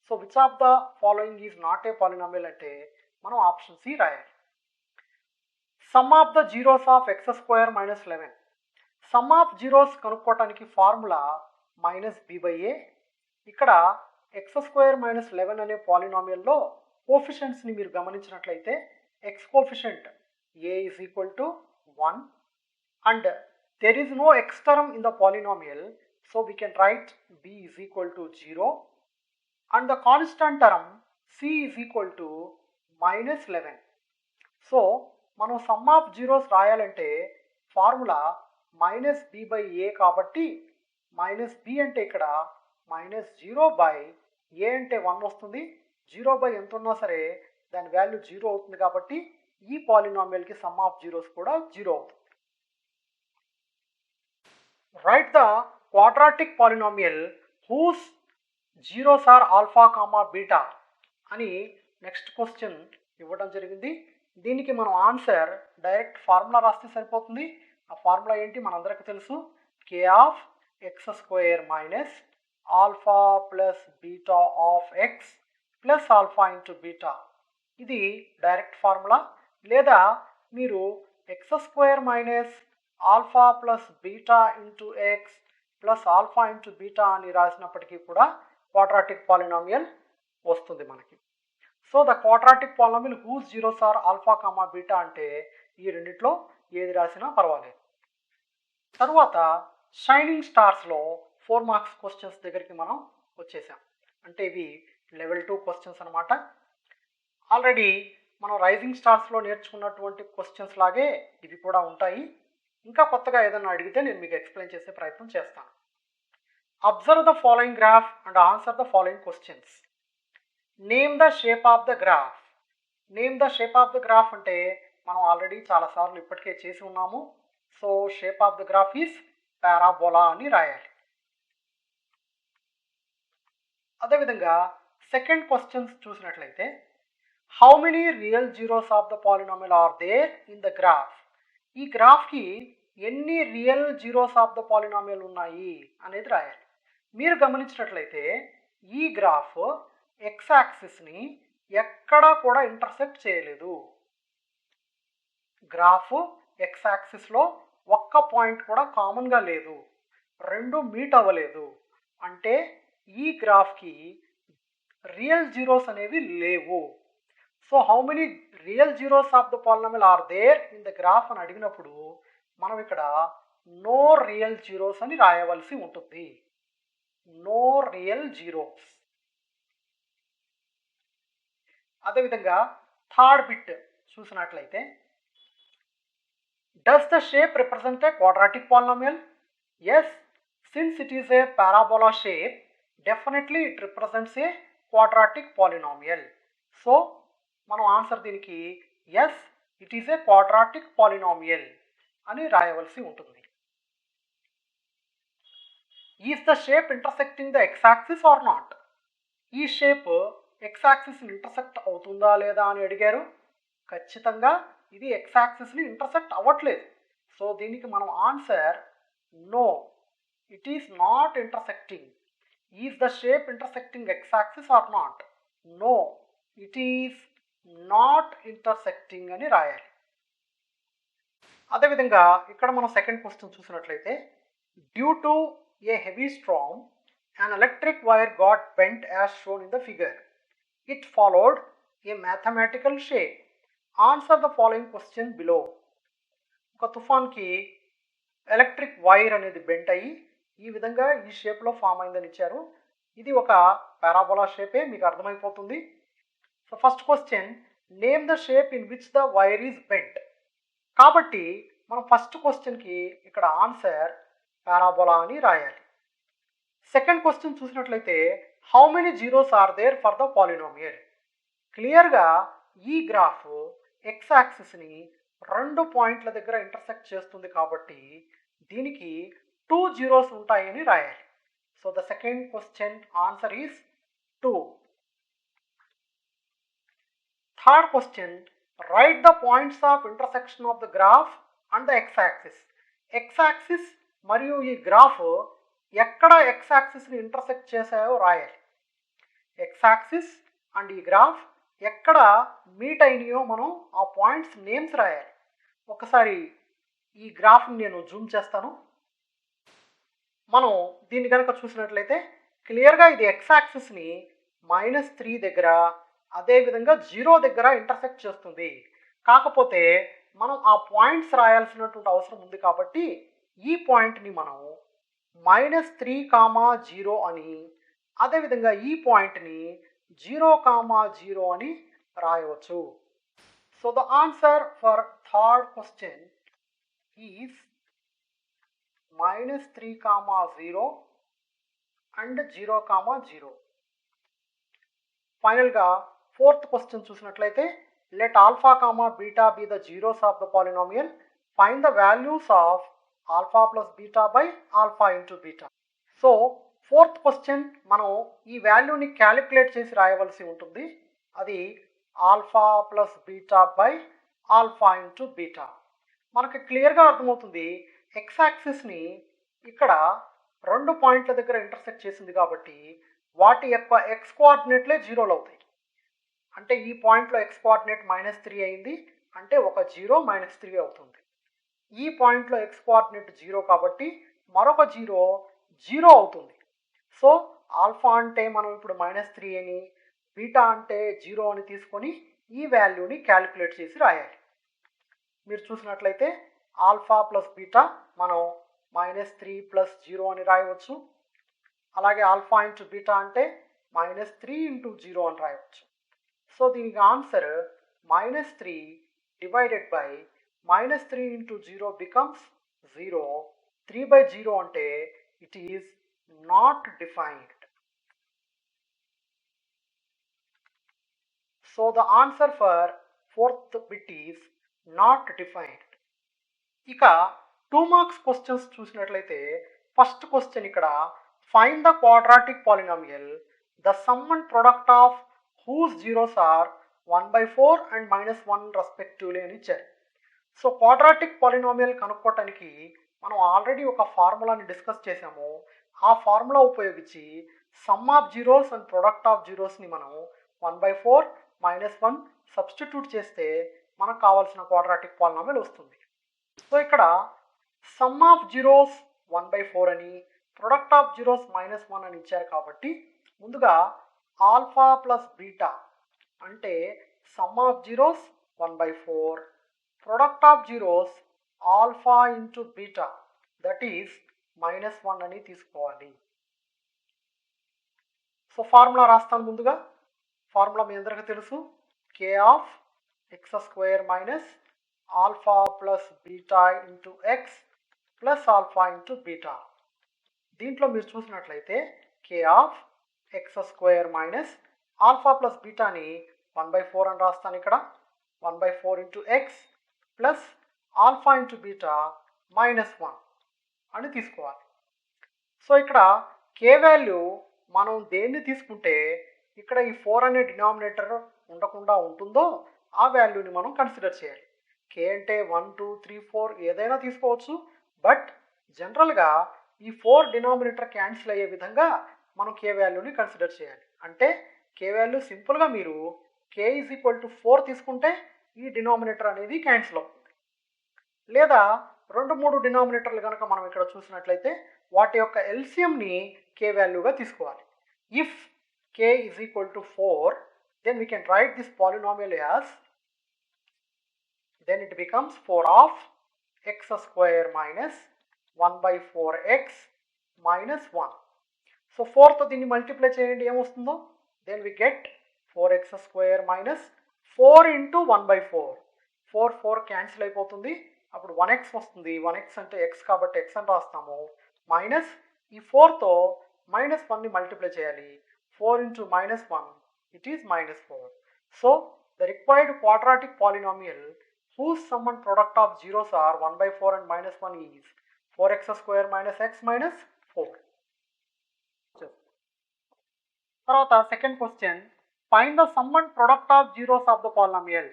So which of the following is not a polynomial అంటే మనం ఆప్షన్ సి రాయాలి. Sum of the zeros of x² - 11. Sum of zeros కనుక్కోవటానికి ఫార్ములా -b/a. ఇక్కడ x² - 11 అనే పాలినామియల్లో కోఫిషియంట్స్ని మీరు గమనించినట్లయితే x coefficient a is equal to 1 and there is no x term in the polynomial, so we can write b is equal to 0 and the constant term c is equal to -11. So మనం sum of zeros రాయాలంటే formula -b/a కాబట్టి -b అంటే ఇక్కడ -0/a అంటే 1 వస్తుంది. 0 ఎంత ఉన్నా సరే దాని వాల్యూ 0 అవుతుంది కాబట్టి ఈ పాలినామియల్కి సమ్ ఆఫ్ జీరోస్ కూడా 0 అవుతుంది. Right the quadratic polynomial whose zeros are alpha, beta అని నెక్స్ట్ క్వశ్చన్ ఇవ్వడం జరిగింది. దీనికి మనం ఆన్సర్ డైరెక్ట్ ఫార్ములా రాస్తే సరిపోతుంది. ఆ ఫార్ములా ఏంటి మనందరికీ తెలుసు, k of x² - alpha plus beta of x plus alpha into beta. ఇది డైరెక్ట్ ఫార్ములా. లేదా మీరు x² - alpha plus beta into x plus alpha into beta అని రాసినప్పటికీ కూడా క్వాడ్రాటిక్ పాలినామియల్ వస్తుంది మనకి. So the quadratic polynomial whose zeros are alpha, beta అంటే ఈ రెండిట్లో ఏది రాసినా పర్వాలేదు. తరువాత షైనింగ్ స్టార్స్లో 4 మార్క్స్ క్వశ్చన్స్ దగ్గరికి మనం వచ్చేసాం. అంటే ఇవి లెవెల్ 2 క్వశ్చన్స్ అనమాట. ఆల్రెడీ మనం రైజింగ్ స్టార్స్లో నేర్చుకున్నటువంటి క్వశ్చన్స్ లాగే ఇవి కూడా ఉంటాయి. ఇంకా కొత్తగా ఏదైనా అడిగితే నేను మీకు ఎక్స్ప్లెయిన్ చేసే ప్రయత్నం చేస్తాను. Observe the following graph and answer the following questions. Name the shape of the graph. Name the shape of the graph అంటే మనం ఆల్రెడీ చాలాసార్లు ఇప్పటికే చేసి ఉన్నాము. So shape of the graph is parabola అని రాయాలి. అదేవిధంగా సెకండ్ క్వశ్చన్స్ చూసినట్లయితే how many real zeros of the polynomial are there in the graph. ఈ గ్రాఫ్కి ఎన్ని real zeros of the polynomial ఉన్నాయి అనేది రాయాలి. మీరు గమనించినట్లయితే ఈ గ్రాఫ్ ఎక్స్ యాక్సిస్ని ఎక్కడా కూడా ఇంటర్సెక్ట్ చేయలేదు. గ్రాఫ్ ఎక్స్ యాక్సిస్లో ఒక్క పాయింట్ కూడా కామన్గా లేదు, రెండు మీట్ అవ్వలేదు. అంటే ఈ గ్రాఫ్కి రియల్ జీరోస్ అనేవి లేవు. So how many real zeros of the polynomial are there in the graph అని అడిగినప్పుడు మనం ఇక్కడ నో రియల్ జీరోస్ అని రాయవలసి ఉంటుంది. No real zeros. అదేవిధంగా థర్డ్ బిట్ చూసినట్లయితే does the shape represent a quadratic polynomial? Yes, since it is a parabola shape definitely it represents a quadratic polynomial. So మనం ఆన్సర్ దీనికి yes, it is a quadratic polynomial అని రాయవలసి ఉంటుంది. Is the shape intersecting the x axis or not? ఈ shape x యాక్సిస్ని intersect అవుతుందా లేదా అని అడిగారు. ఖచ్చితంగా ఇది ఎక్స్ యాక్సిస్ని ఇంటర్సెక్ట్ అవ్వట్లేదు. సో దీనికి మనం answer no, it is not intersecting. Is the shape intersecting x axis or not? No, it is not intersecting అని రాయాలి. అదేవిధంగా ఇక్కడ మనం సెకండ్ క్వశ్చన్ చూసినట్లయితే due to a heavy strong an electric wire got bent as shown in the figure. It followed a mathematical shape. Answer the following question below. ఒక తుఫాన్కి electric wire అనేది bent అయ్యి ఈ విధంగా ఈ షేప్లో ఫామ్ అయిందని ఇచ్చారు. ఇది ఒక పారాబోలా షేపే, మీకు అర్థమైపోతుంది. So first question, name the shape in which the wire is bent. కాబట్టి మనం ఫస్ట్ క్వశ్చన్కి ఇక్కడ ఆన్సర్ పారాబోలా అని రాయాలి. సెకండ్ క్వశ్చన్ చూసినట్లయితే how many zeros are there for the polynomial. క్లియర్గా ఈ గ్రాఫ్ ఎక్స్ యాక్సిస్ని 2 పాయింట్ల దగ్గర ఇంటర్సెక్ట్ చేస్తుంది కాబట్టి దీనికి 2 జీరోస్ ఉంటాయని రాయాలి. So the second question answer is 2. Third question, right the points of intersection of the graph and the x axis. X axis మరియు ఈ గ్రాఫ్ ఎక్కడ ఎక్స్ యాక్సిస్ని ఇంటర్సెక్ట్ చేసాయో రాయాలి. ఎక్స్ యాక్సిస్ అండ్ ఈ గ్రాఫ్ ఎక్కడ మీట్ అయినాయో మనం ఆ పాయింట్స్ నేమ్స్ రాయాలి. ఒకసారి ఈ గ్రాఫ్ని నేను జూమ్ చేస్తాను. మనం దీన్ని కనుక చూసినట్లయితే క్లియర్గా ఇది ఎక్స్ యాక్సిస్ని -3 దగ్గర అదేవిధంగా 0 దగ్గర ఇంటర్సెక్ట్ చేస్తుంది. కాకపోతే మనం ఆ పాయింట్స్ రాయాల్సినటువంటి అవసరం ఉంది కాబట్టి ఈ పాయింట్ని మనం -3, 0 అని, అదేవిధంగా ఈ పాయింట్ని 0, 0 అని రాయవచ్చు. So the answer for third question is -3, 0 and 0, 0. ఫైనల్గా ఫోర్త్ క్వశ్చన్ చూసినట్లయితే let alpha, beta be the zeros of the polynomial, find the values of alpha plus beta by alpha into beta. So fourth question మనం ఈ వాల్యూని calculate చేసి రాయవలసి ఉంటుంది. అది alpha plus beta by alpha into beta. మనకి క్లియర్గా అర్థమవుతుంది X యాక్సిస్ని ఇక్కడ 2 పాయింట్ల దగ్గర ఇంటర్సెక్ట్ చేసింది కాబట్టి వాటి యొక్క ఎక్స్ కోఆర్డినేట్లే 0లు అవుతాయి. అంటే ఈ పాయింట్లో ఎక్స్ కోఆర్డినేట్ -3 అయింది అంటే ఒక 0 -3 అవుతుంది. ఈ పాయింట్లో ఎక్స్ కోఆర్డినేట్ 0 కాబట్టి మరొక 0 అవుతుంది. సో ఆల్ఫా అంటే మనం ఇప్పుడు -3 అని, బీటా అంటే 0 అని తీసుకొని ఈ వాల్యూని క్యాలిక్యులేట్ చేసి రాయాలి. మీరు చూసినట్లయితే ఆల్ఫా ప్లస్ బీటా మనం -3 + 0 అని రాయవచ్చు. అలాగే ఆల్ఫా ఇంటూ బీటా అంటే -3 × 0 అని రాయవచ్చు. సో దీనికి ఆన్సర్ -3 డివైడెడ్ బై -3 × 0 becomes 0. 3/0 అంటే it is not defined. So the answer for fourth bit is not defined. ఇక 2 మార్క్స్ క్వశ్చన్స్ చూసినట్లయితే ఫస్ట్ క్వశ్చన్ ఇక్కడ find the quadratic polynomial the sum and product of whose zeros are 1/4 and -1 respectively అని ఇచ్చారు. So quadratic polynomial కనుక్కోవటానికి మనం already ఒక ఫార్ములాని discuss చేసాము. ఆ formula ఉపయోగించి sum of zeros and product of జీరోస్ని మనం 1/4 -1 సబ్స్టిట్యూట్ చేస్తే మనకు కావాల్సిన క్వాడ్రాటిక్ పాలినామియల్ వస్తుంది. సో ఇక్కడ సమ్ ఆఫ్ జీరోస్ 1/4 అని, ప్రొడక్ట్ ఆఫ్ జీరోస్ -1 అని ఇచ్చారు కాబట్టి ముందుగా ఆల్ఫా ప్లస్ బీటా అంటే some of zeros 1/4, product of zeros alpha into beta that is -1 అని తీసుకోవాలి. సో ఫార్ములా రాస్తాను. ముందుగా ఫార్ములా మీ అందరికీ తెలుసు, k of x square minus alpha plus beta into x plus alpha into beta. దీంట్లో మీరు చూసినట్లయితే k of x square minus alpha plus betaని 1/4 అని రాస్తాను ఇక్కడ. 1/4 into x plus alpha into beta minus 1 అని తీసుకోవాలి. సో ఇక్కడ k వాల్యూ మనం దేన్ని తీసుకుంటే ఇక్కడ ఈ 4 అనే డినామినేటర్ ఉండకుండా ఉంటుందో ఆ వాల్యూని మనం కన్సిడర్ చేయాలి. k అంటే 1 2 3 4 ఏదైనా తీసుకోవచ్చు, బట్ జనరల్గా ఈ 4 డినామినేటర్ క్యాన్సిల్ అయ్యే విధంగా మనం k వాల్యూని కన్సిడర్ చేయాలి. అంటే k వాల్యూ సింపుల్గా మీరు k ఈజ్ ఈక్వల్ టు 4 తీసుకుంటే ఈ డినామినేటర్ అనేది క్యాన్సిల్ అవుతుంది. లేదా 2-3 డినామినేటర్లు కనుక మనం ఇక్కడ చూసినట్లయితే వాటి యొక్క ఎల్సిఎంని k వాల్యూగా తీసుకోవాలి. If k is equal to 4, then we can write this polynomial as, then it becomes 4 of x square minus 1/4x minus 1. So 4తో దీన్ని మల్టిప్లై చేయండి, ఏమొస్తుందో, then we get 4x square minus 4 into 1/4. 4 cancel అయిపోతుంది, అప్పుడు 1x వస్తుంది. 1x అంటే x కాబట్టి x అని రాస్తాము. Minus ఈ 4తో -1ని మల్టిప్లై చేయాలి. 4 into -1, it is -4. So the required quadratic polynomial whose sum and product of zeros are 1/4 and -1 is 4x square minus x minus 4. తర్వాత second question, find the sum and product of zeros of the polynomial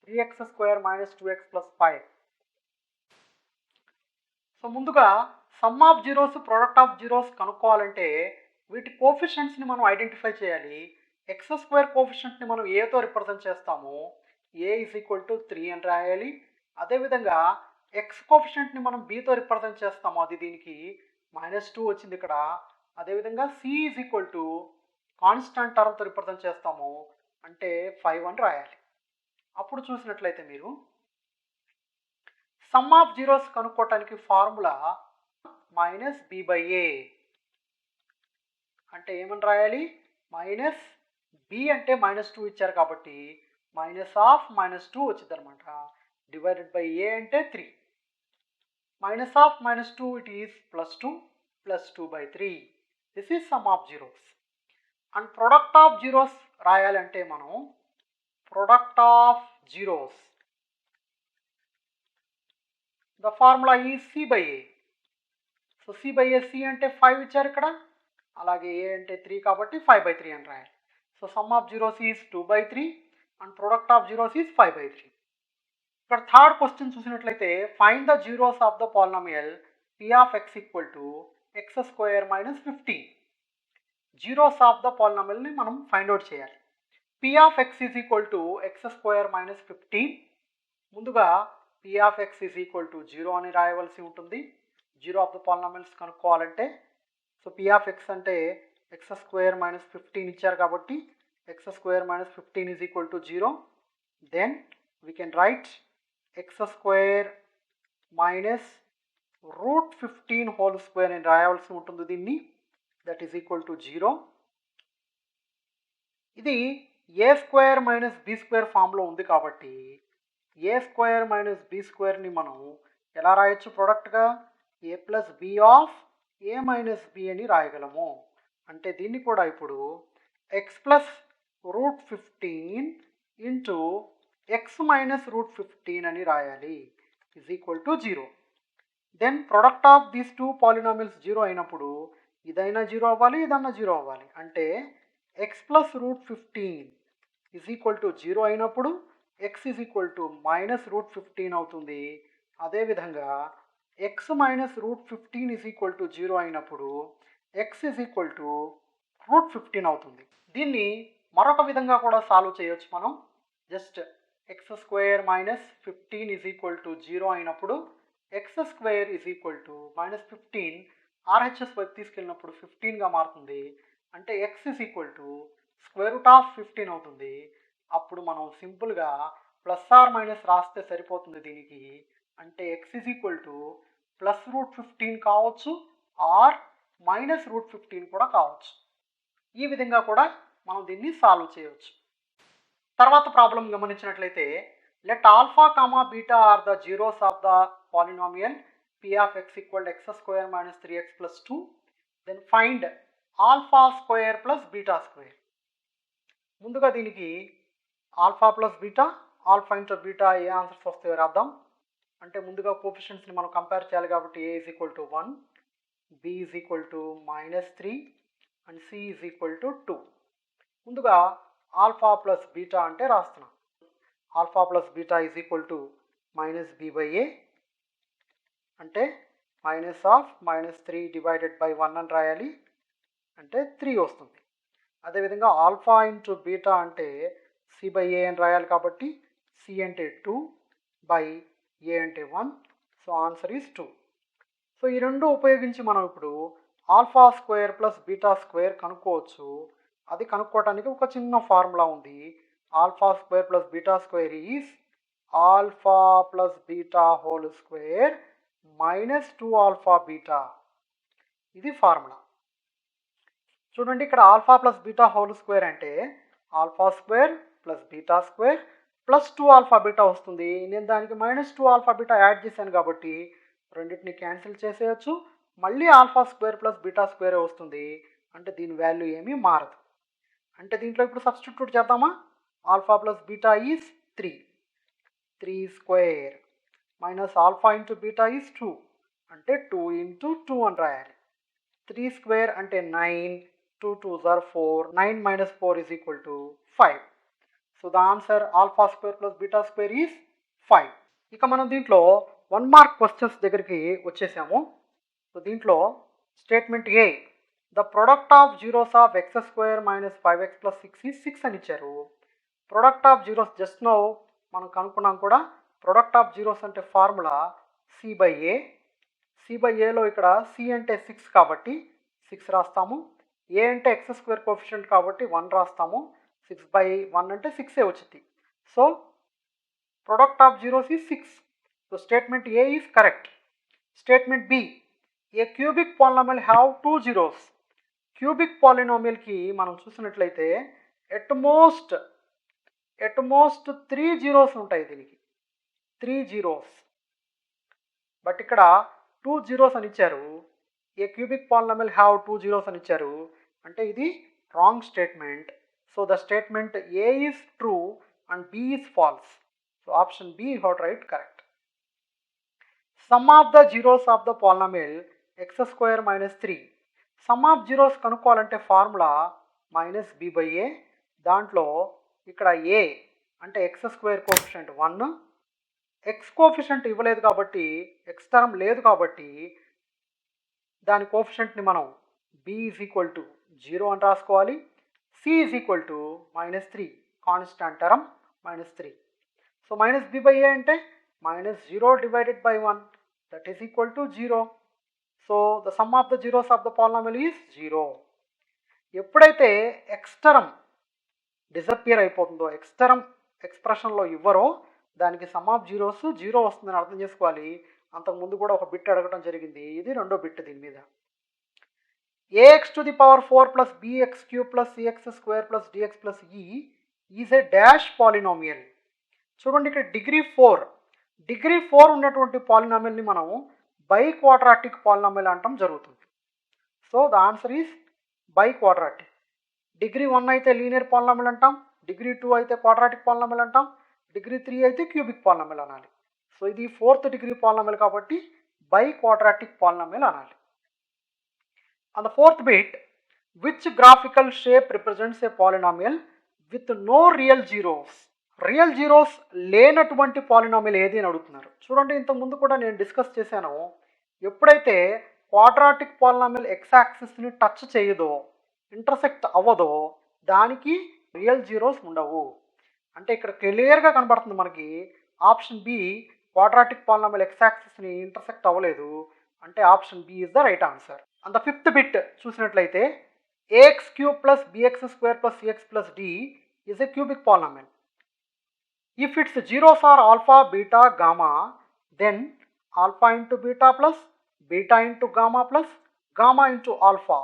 3x square minus 2x plus 5. So ముందుగా sum of zeros product of zeros కనుక్కోవాలంటే వీటి కోఫిషియంట్స్ని మనం identify చేయాలి. X square కోఫిషియంట్ని మనం ఏతో represent చేస్తాము, ఏ ఈజ్ ఈక్వల్ టు 3 అని రాయాలి. అదేవిధంగా ఎక్స్ కోఫిషియంట్ని మనం బీతో రిప్రజెంట్ చేస్తాము, అది దీనికి -2 వచ్చింది ఇక్కడ. అదేవిధంగా C is equal to constant టర్మ్తో రిప్రజెంట్ చేస్తాము, అంటే 5 అని రాయాలి. అప్పుడు చూసినట్లయితే మీరు సమ్ ఆఫ్ జీరోస్ కనుక్కోవటానికి ఫార్ములా -b/a అంటే ఏమని రాయాలి, మైనస్ b అంటే -2 ఇచ్చారు కాబట్టి -2 వచ్చింది అనమాట. డివైడెడ్ బై a అంటే 3. -2 it is +2 +2/3. This is some of zeros. And product of zeros రాయాలంటే మనం product of zeros, the formula ఈ c/a. సో c/a, c అంటే 5 ఇచ్చారు ఇక్కడ, అలాగే a అంటే 3 కాబట్టి 5/3 అని రాయాలి. So sum of zeros is 2/3 and product of zeros is 5/3. ఇక్కడ థర్డ్ క్వశ్చన్ చూసినట్లయితే find the zeros of the polynomial p of x equal to x square minus 15. Zeros of the పాలినామియల్ని మనం ఫైండ్ అవుట్ చేయాలి. p of x is equal to x square minus 15. ముందుగా p of x is equal to 0 అని రాయవలసి ఉంటుంది zero of the polynomials కనుక్కోవాలంటే. So p of x అంటే x square minus 15 ఇచ్చారు కాబట్టి x square minus 15 is equal to 0. Then we can write x square minus √15 whole square అని రాయవలసి ఉంటుంది దీన్ని, దట్ ఈజ్ ఈక్వల్ టు 0. ఇది a square minus b square ఫామ్లో ఉంది కాబట్టి ఏ స్క్వేర్ మైనస్ బి స్క్వేర్ని మనం ఎలా రాయొచ్చు, ప్రొడక్ట్గా a plus b of a minus b అని రాయగలము. అంటే దీన్ని కూడా ఇప్పుడు x plus √15 into x minus √15 అని రాయాలి, is equal to 0. Then product of these two polynomials 0 అయినప్పుడు ఇదైనా 0 అవ్వాలి, ఇదన్నా 0 అవ్వాలి. అంటే x plus √15 is equal to 0 అయినప్పుడు ఎక్స్ ఈజ్ ఈక్వల్ టు -√15 అవుతుంది. అదేవిధంగా X minus √15 is equal to 0 అయినప్పుడు ఎక్స్ ఈజ్ ఈక్వల్ టు √15 అవుతుంది. దీన్ని మరొక విధంగా కూడా సాల్వ్ చేయొచ్చు మనం. Just X square minus 15 is equal to 0 అయినప్పుడు X square is equal to -15 RHS వైపు తీసుకెళ్ళినప్పుడు 15గా మారుతుంది. అంటే ఎక్స్ ఈజ్ ఈక్వల్ టు √15 అవుతుంది. అప్పుడు మనం సింపుల్గా ప్లస్ ఆర్ మైనస్ రాస్తే సరిపోతుంది దీనికి. అంటే ఎక్స్ ఈజ్ ఈక్వల్ టు +√15 కావచ్చు ఆర్ -√15 కూడా కావచ్చు. ఈ విధంగా కూడా మనం దీన్ని సాల్వ్ చేయవచ్చు. తర్వాత ప్రాబ్లం గమనించినట్లయితే let alpha comma beta are the zeros of the polynomial p of x equal to x square minus 3x plus 2, then find alpha square plus beta square. ముందుగా దీనికి alpha plus beta, alpha into beta ఏ answers వస్తాయో రాద్దాం. అంటే ముందుగా కోఎఫిషియెంట్స్ని మనం compare చేయాలి కాబట్టి a is equal to 1, b is equal to -3 and c is equal to 2. ముందుగా ఆల్ఫా ప్లస్ బీటా అంటే రాస్తున్నాం. Alpha plus beta is equal to -b/a అంటే -3 డివైడెడ్ బై 1 అని రాయాలి, అంటే 3 వస్తుంది. అదేవిధంగా ఆల్ఫా ఇంటూ బీటా అంటే c/a అని రాయాలి కాబట్టి c అంటే 2 బై a అంటే 1, సో ఆన్సర్ ఈజ్ 2. సో ఈ రెండు ఉపయోగించి మనం ఇప్పుడు alpha square plus beta square కనుక్కోవచ్చు. అది కనుక్కోవడానికి ఒక చిన్న ఫార్ములా ఉంది. Alpha square plus beta square is alpha plus beta whole square -2 alpha beta. ఇది ఫార్ములా. చూడండి, ఇక్కడ alpha plus beta whole square అంటే alpha square plus beta square plus 2 alpha beta వస్తుంది. నేను దానికి -2 ఆల్ఫా బీటా యాడ్ చేశాను కాబట్టి రెండింటిని క్యాన్సిల్ చేసేయచ్చు. మళ్ళీ alpha square plus beta square వస్తుంది, అంటే దీని వాల్యూ ఏమీ మారదు. అంటే దీంట్లో ఇప్పుడు సబ్స్టిట్యూట్ చేద్దామా? Alpha plus beta is 3 square minus alpha into beta is 2 అంటే 2 ఇంటూ 2 అని రాయాలి. 3 స్క్వేర్ అంటే 9, 2 2s are 4, 9 minus 4 is equal to 5. So the answer alpha square plus beta square is 5. ఇక మనం దీంట్లో 1 మార్క్ క్వశ్చన్స్ దగ్గరికి వచ్చేసాము. సో దీంట్లో statement A, the product of zeros of x square minus 5x plus 6 is 6 అని ఇచ్చారు. Product of zeros just now మనం కనుక్కున్నాం కూడా. ప్రొడక్ట్ ఆఫ్ జీరోస్ అంటే ఫార్ములా c/a. c/aలో ఇక్కడ c అంటే 6 కాబట్టి 6 రాస్తాము. a అంటే x స్క్వేర్ కోఎఫిషియంట్ కాబట్టి 1 రాస్తాము. 6/1 అంటే 6 వచ్చింది. So product of zeros is 6. So statement A is correct. Statement B, a cubic polynomial have 2 zeros. Cubic పాలినామియల్కి మనం చూసినట్లయితే ఎట్ మోస్ట్ 3 జీరోస్ ఉంటాయి. దీనికి 3 జీరోస్, బట్ ఇక్కడ 2 జీరోస్ అని ఇచ్చారు. A cubic polynomial have 2 zeros అని ఇచ్చారు, అంటే ఇది wrong statement. So the statement A is true and B is false. So option B you have to write correct. Sum of the zeros of the polynomial x square minus 3. Sum of zeros కనుక్కోవాలంటే formula -b/a. దాంట్లో ఇక్కడ a అంటే x square coefficient 1, x coefficient ఇవ్వలేదు కాబట్టి x term లేదు కాబట్టి దాని కోఎఫిషియంట్ని మనం b ఈజ్ ఈక్వల్ టు 0 అని రాసుకోవాలి. c is equal to -3, constant term -3. So -b/a అంటే -0 divided by 1, that is equal to 0. So the sum of the zeros of the polynomial is 0. ఎప్పుడైతే x టర్మ్ డిసప్పియర్ అయిపోతుందో, x term ఎక్స్ప్రెషన్లో ఇవ్వరో, దానికి some of zeros 0 వస్తుందని అర్థం చేసుకోవాలి. అంతకుముందు కూడా ఒక బిట్ అడగడం జరిగింది, ఇది రెండో బిట్. దీని మీద ax⁴ plus bx³ plus cx² plus dx plus e is a dash polynomial. చూడండి, ఇక్కడ డిగ్రీ 4 ఉన్నటువంటి పాలినామియల్ని మనం బై క్వాడ్రాటిక్ పాలినామియల్ అంటాం జరుగుతుంది. So the answer is by quadratic. Degree 1 అయితే లీనియర్ పాలినామియల్ అంటాం, డిగ్రీ 2 అయితే క్వాడ్రాటిక్ పాలినామియల్ అంటాం, డిగ్రీ 3 అయితే క్యూబిక్ పాలినామియల్ అనాలి. సో ఇది 4th డిగ్రీ పాలినామియల్ కాబట్టి బై క్వాడ్రాటిక్ పాలినామియల్ అనాలి. And the fourth bit, which graphical shape represents a polynomial with no real zeros? Real zeros లేనటువంటి polynomial ఏది అని అడుగుతున్నారు. చూడండి, ఇంతకుముందు కూడా నేను డిస్కస్ చేశాను. ఎప్పుడైతే క్వాడ్రాటిక్ పాలినామియల్ ఎక్స్ యాక్సిస్ని టచ్ చేయదో, ఇంటర్సెక్ట్ అవ్వదో, దానికి రియల్ జీరోస్ ఉండవు. అంటే ఇక్కడ క్లియర్గా కనబడుతుంది మనకి option B, quadratic polynomial x యాక్సిస్ని ఇంటర్సెక్ట్ అవ్వలేదు, అంటే option B is the right answer. And the 5th bit చూసినట్లయితే ax³ plus bx² plus cx plus d is a cubic polynomial. If its zeros are alpha, beta, gamma, then alpha into beta plus beta into gamma plus gamma into alpha.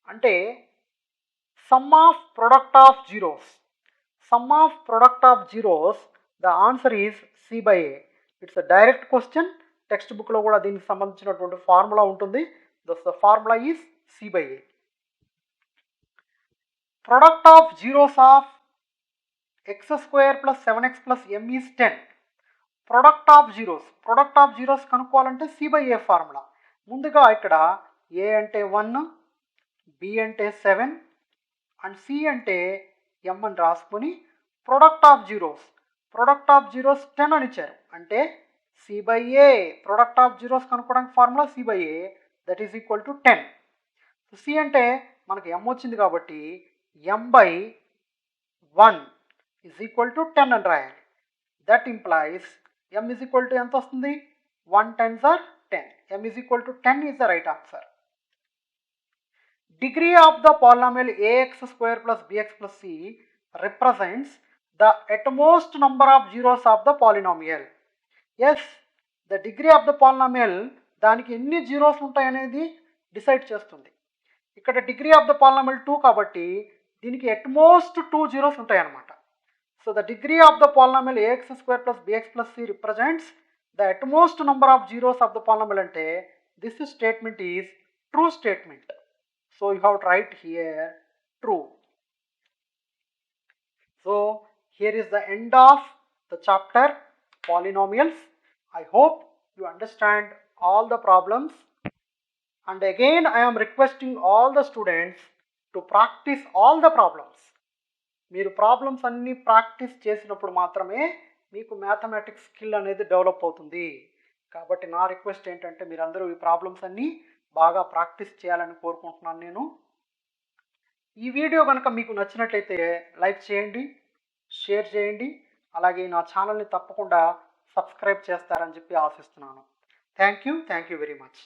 అంటే some of product of zeros. sum of product of zeros, the answer is C by A. It's a direct question. Text బుక్లో కూడా దీనికి సంబంధించినటువంటి formula ఉంటుంది. The formula is C by A. Product of zeros of x square plus 7x plus m is 10. Product of zeros కనుక్కోవాలంటే C by A formula. ముందుగా ఇక్కడ A అంటే 1, B అంటే 7 and C అంటే m అని రాసుకొని ప్రొడక్ట్ ఆఫ్ జీరోస్ 10 అని ఇచ్చారు. అంటే C by A, product of zeros కనుక్కోవడానికి formula C by A, that is equal to 10. C అంటే మనకి m వచ్చింది కాబట్టి m by 1 is equal to 10 అని రాయాలి. That implies m is equal to ఎంత వస్తుంది? 1 10s are 10. m is equal to 10 is the right answer. Degree of the polynomial ax square plus bx plus c represents the utmost number of zeros of the polynomial. Yes, the degree of the polynomial దానికి ఎన్ని zeros ఉంటాయనేది decide చేస్తుంది. ఇక్కడ degree of the polynomial 2 కాబట్టి దీనికి utmost 2 zeros ఉంటాయన్నమాట. So the degree of the polynomial ax square plus bx plus c represents the utmost number of zeros of the polynomial అంటే this statement is true statement. So you have to write here true. So here is the end of the chapter polynomials. I hope you understand all the problems, and again I am requesting all the students to practice all the problems. మీరు problems అన్నీ practice చేసినప్పుడు మాత్రమే మీకు mathematics skill అనేది develop అవుతుంది. కాబట్టి నా request ఏంటంటే మీరందరూ ఈ ప్రాబ్లమ్స్ అన్నీ బాగా ప్రాక్టీస్ చేయాలని కోరుకుంటున్నాను నేను. ఈ వీడియో కనుక మీకు నచ్చినట్లయితే లైక్ చేయండి, షేర్ చేయండి, అలాగే నా ఛానల్ని తప్పకుండా సబ్స్క్రైబ్ చేస్తారని చెప్పి ఆశిస్తున్నాను. Thank you very much.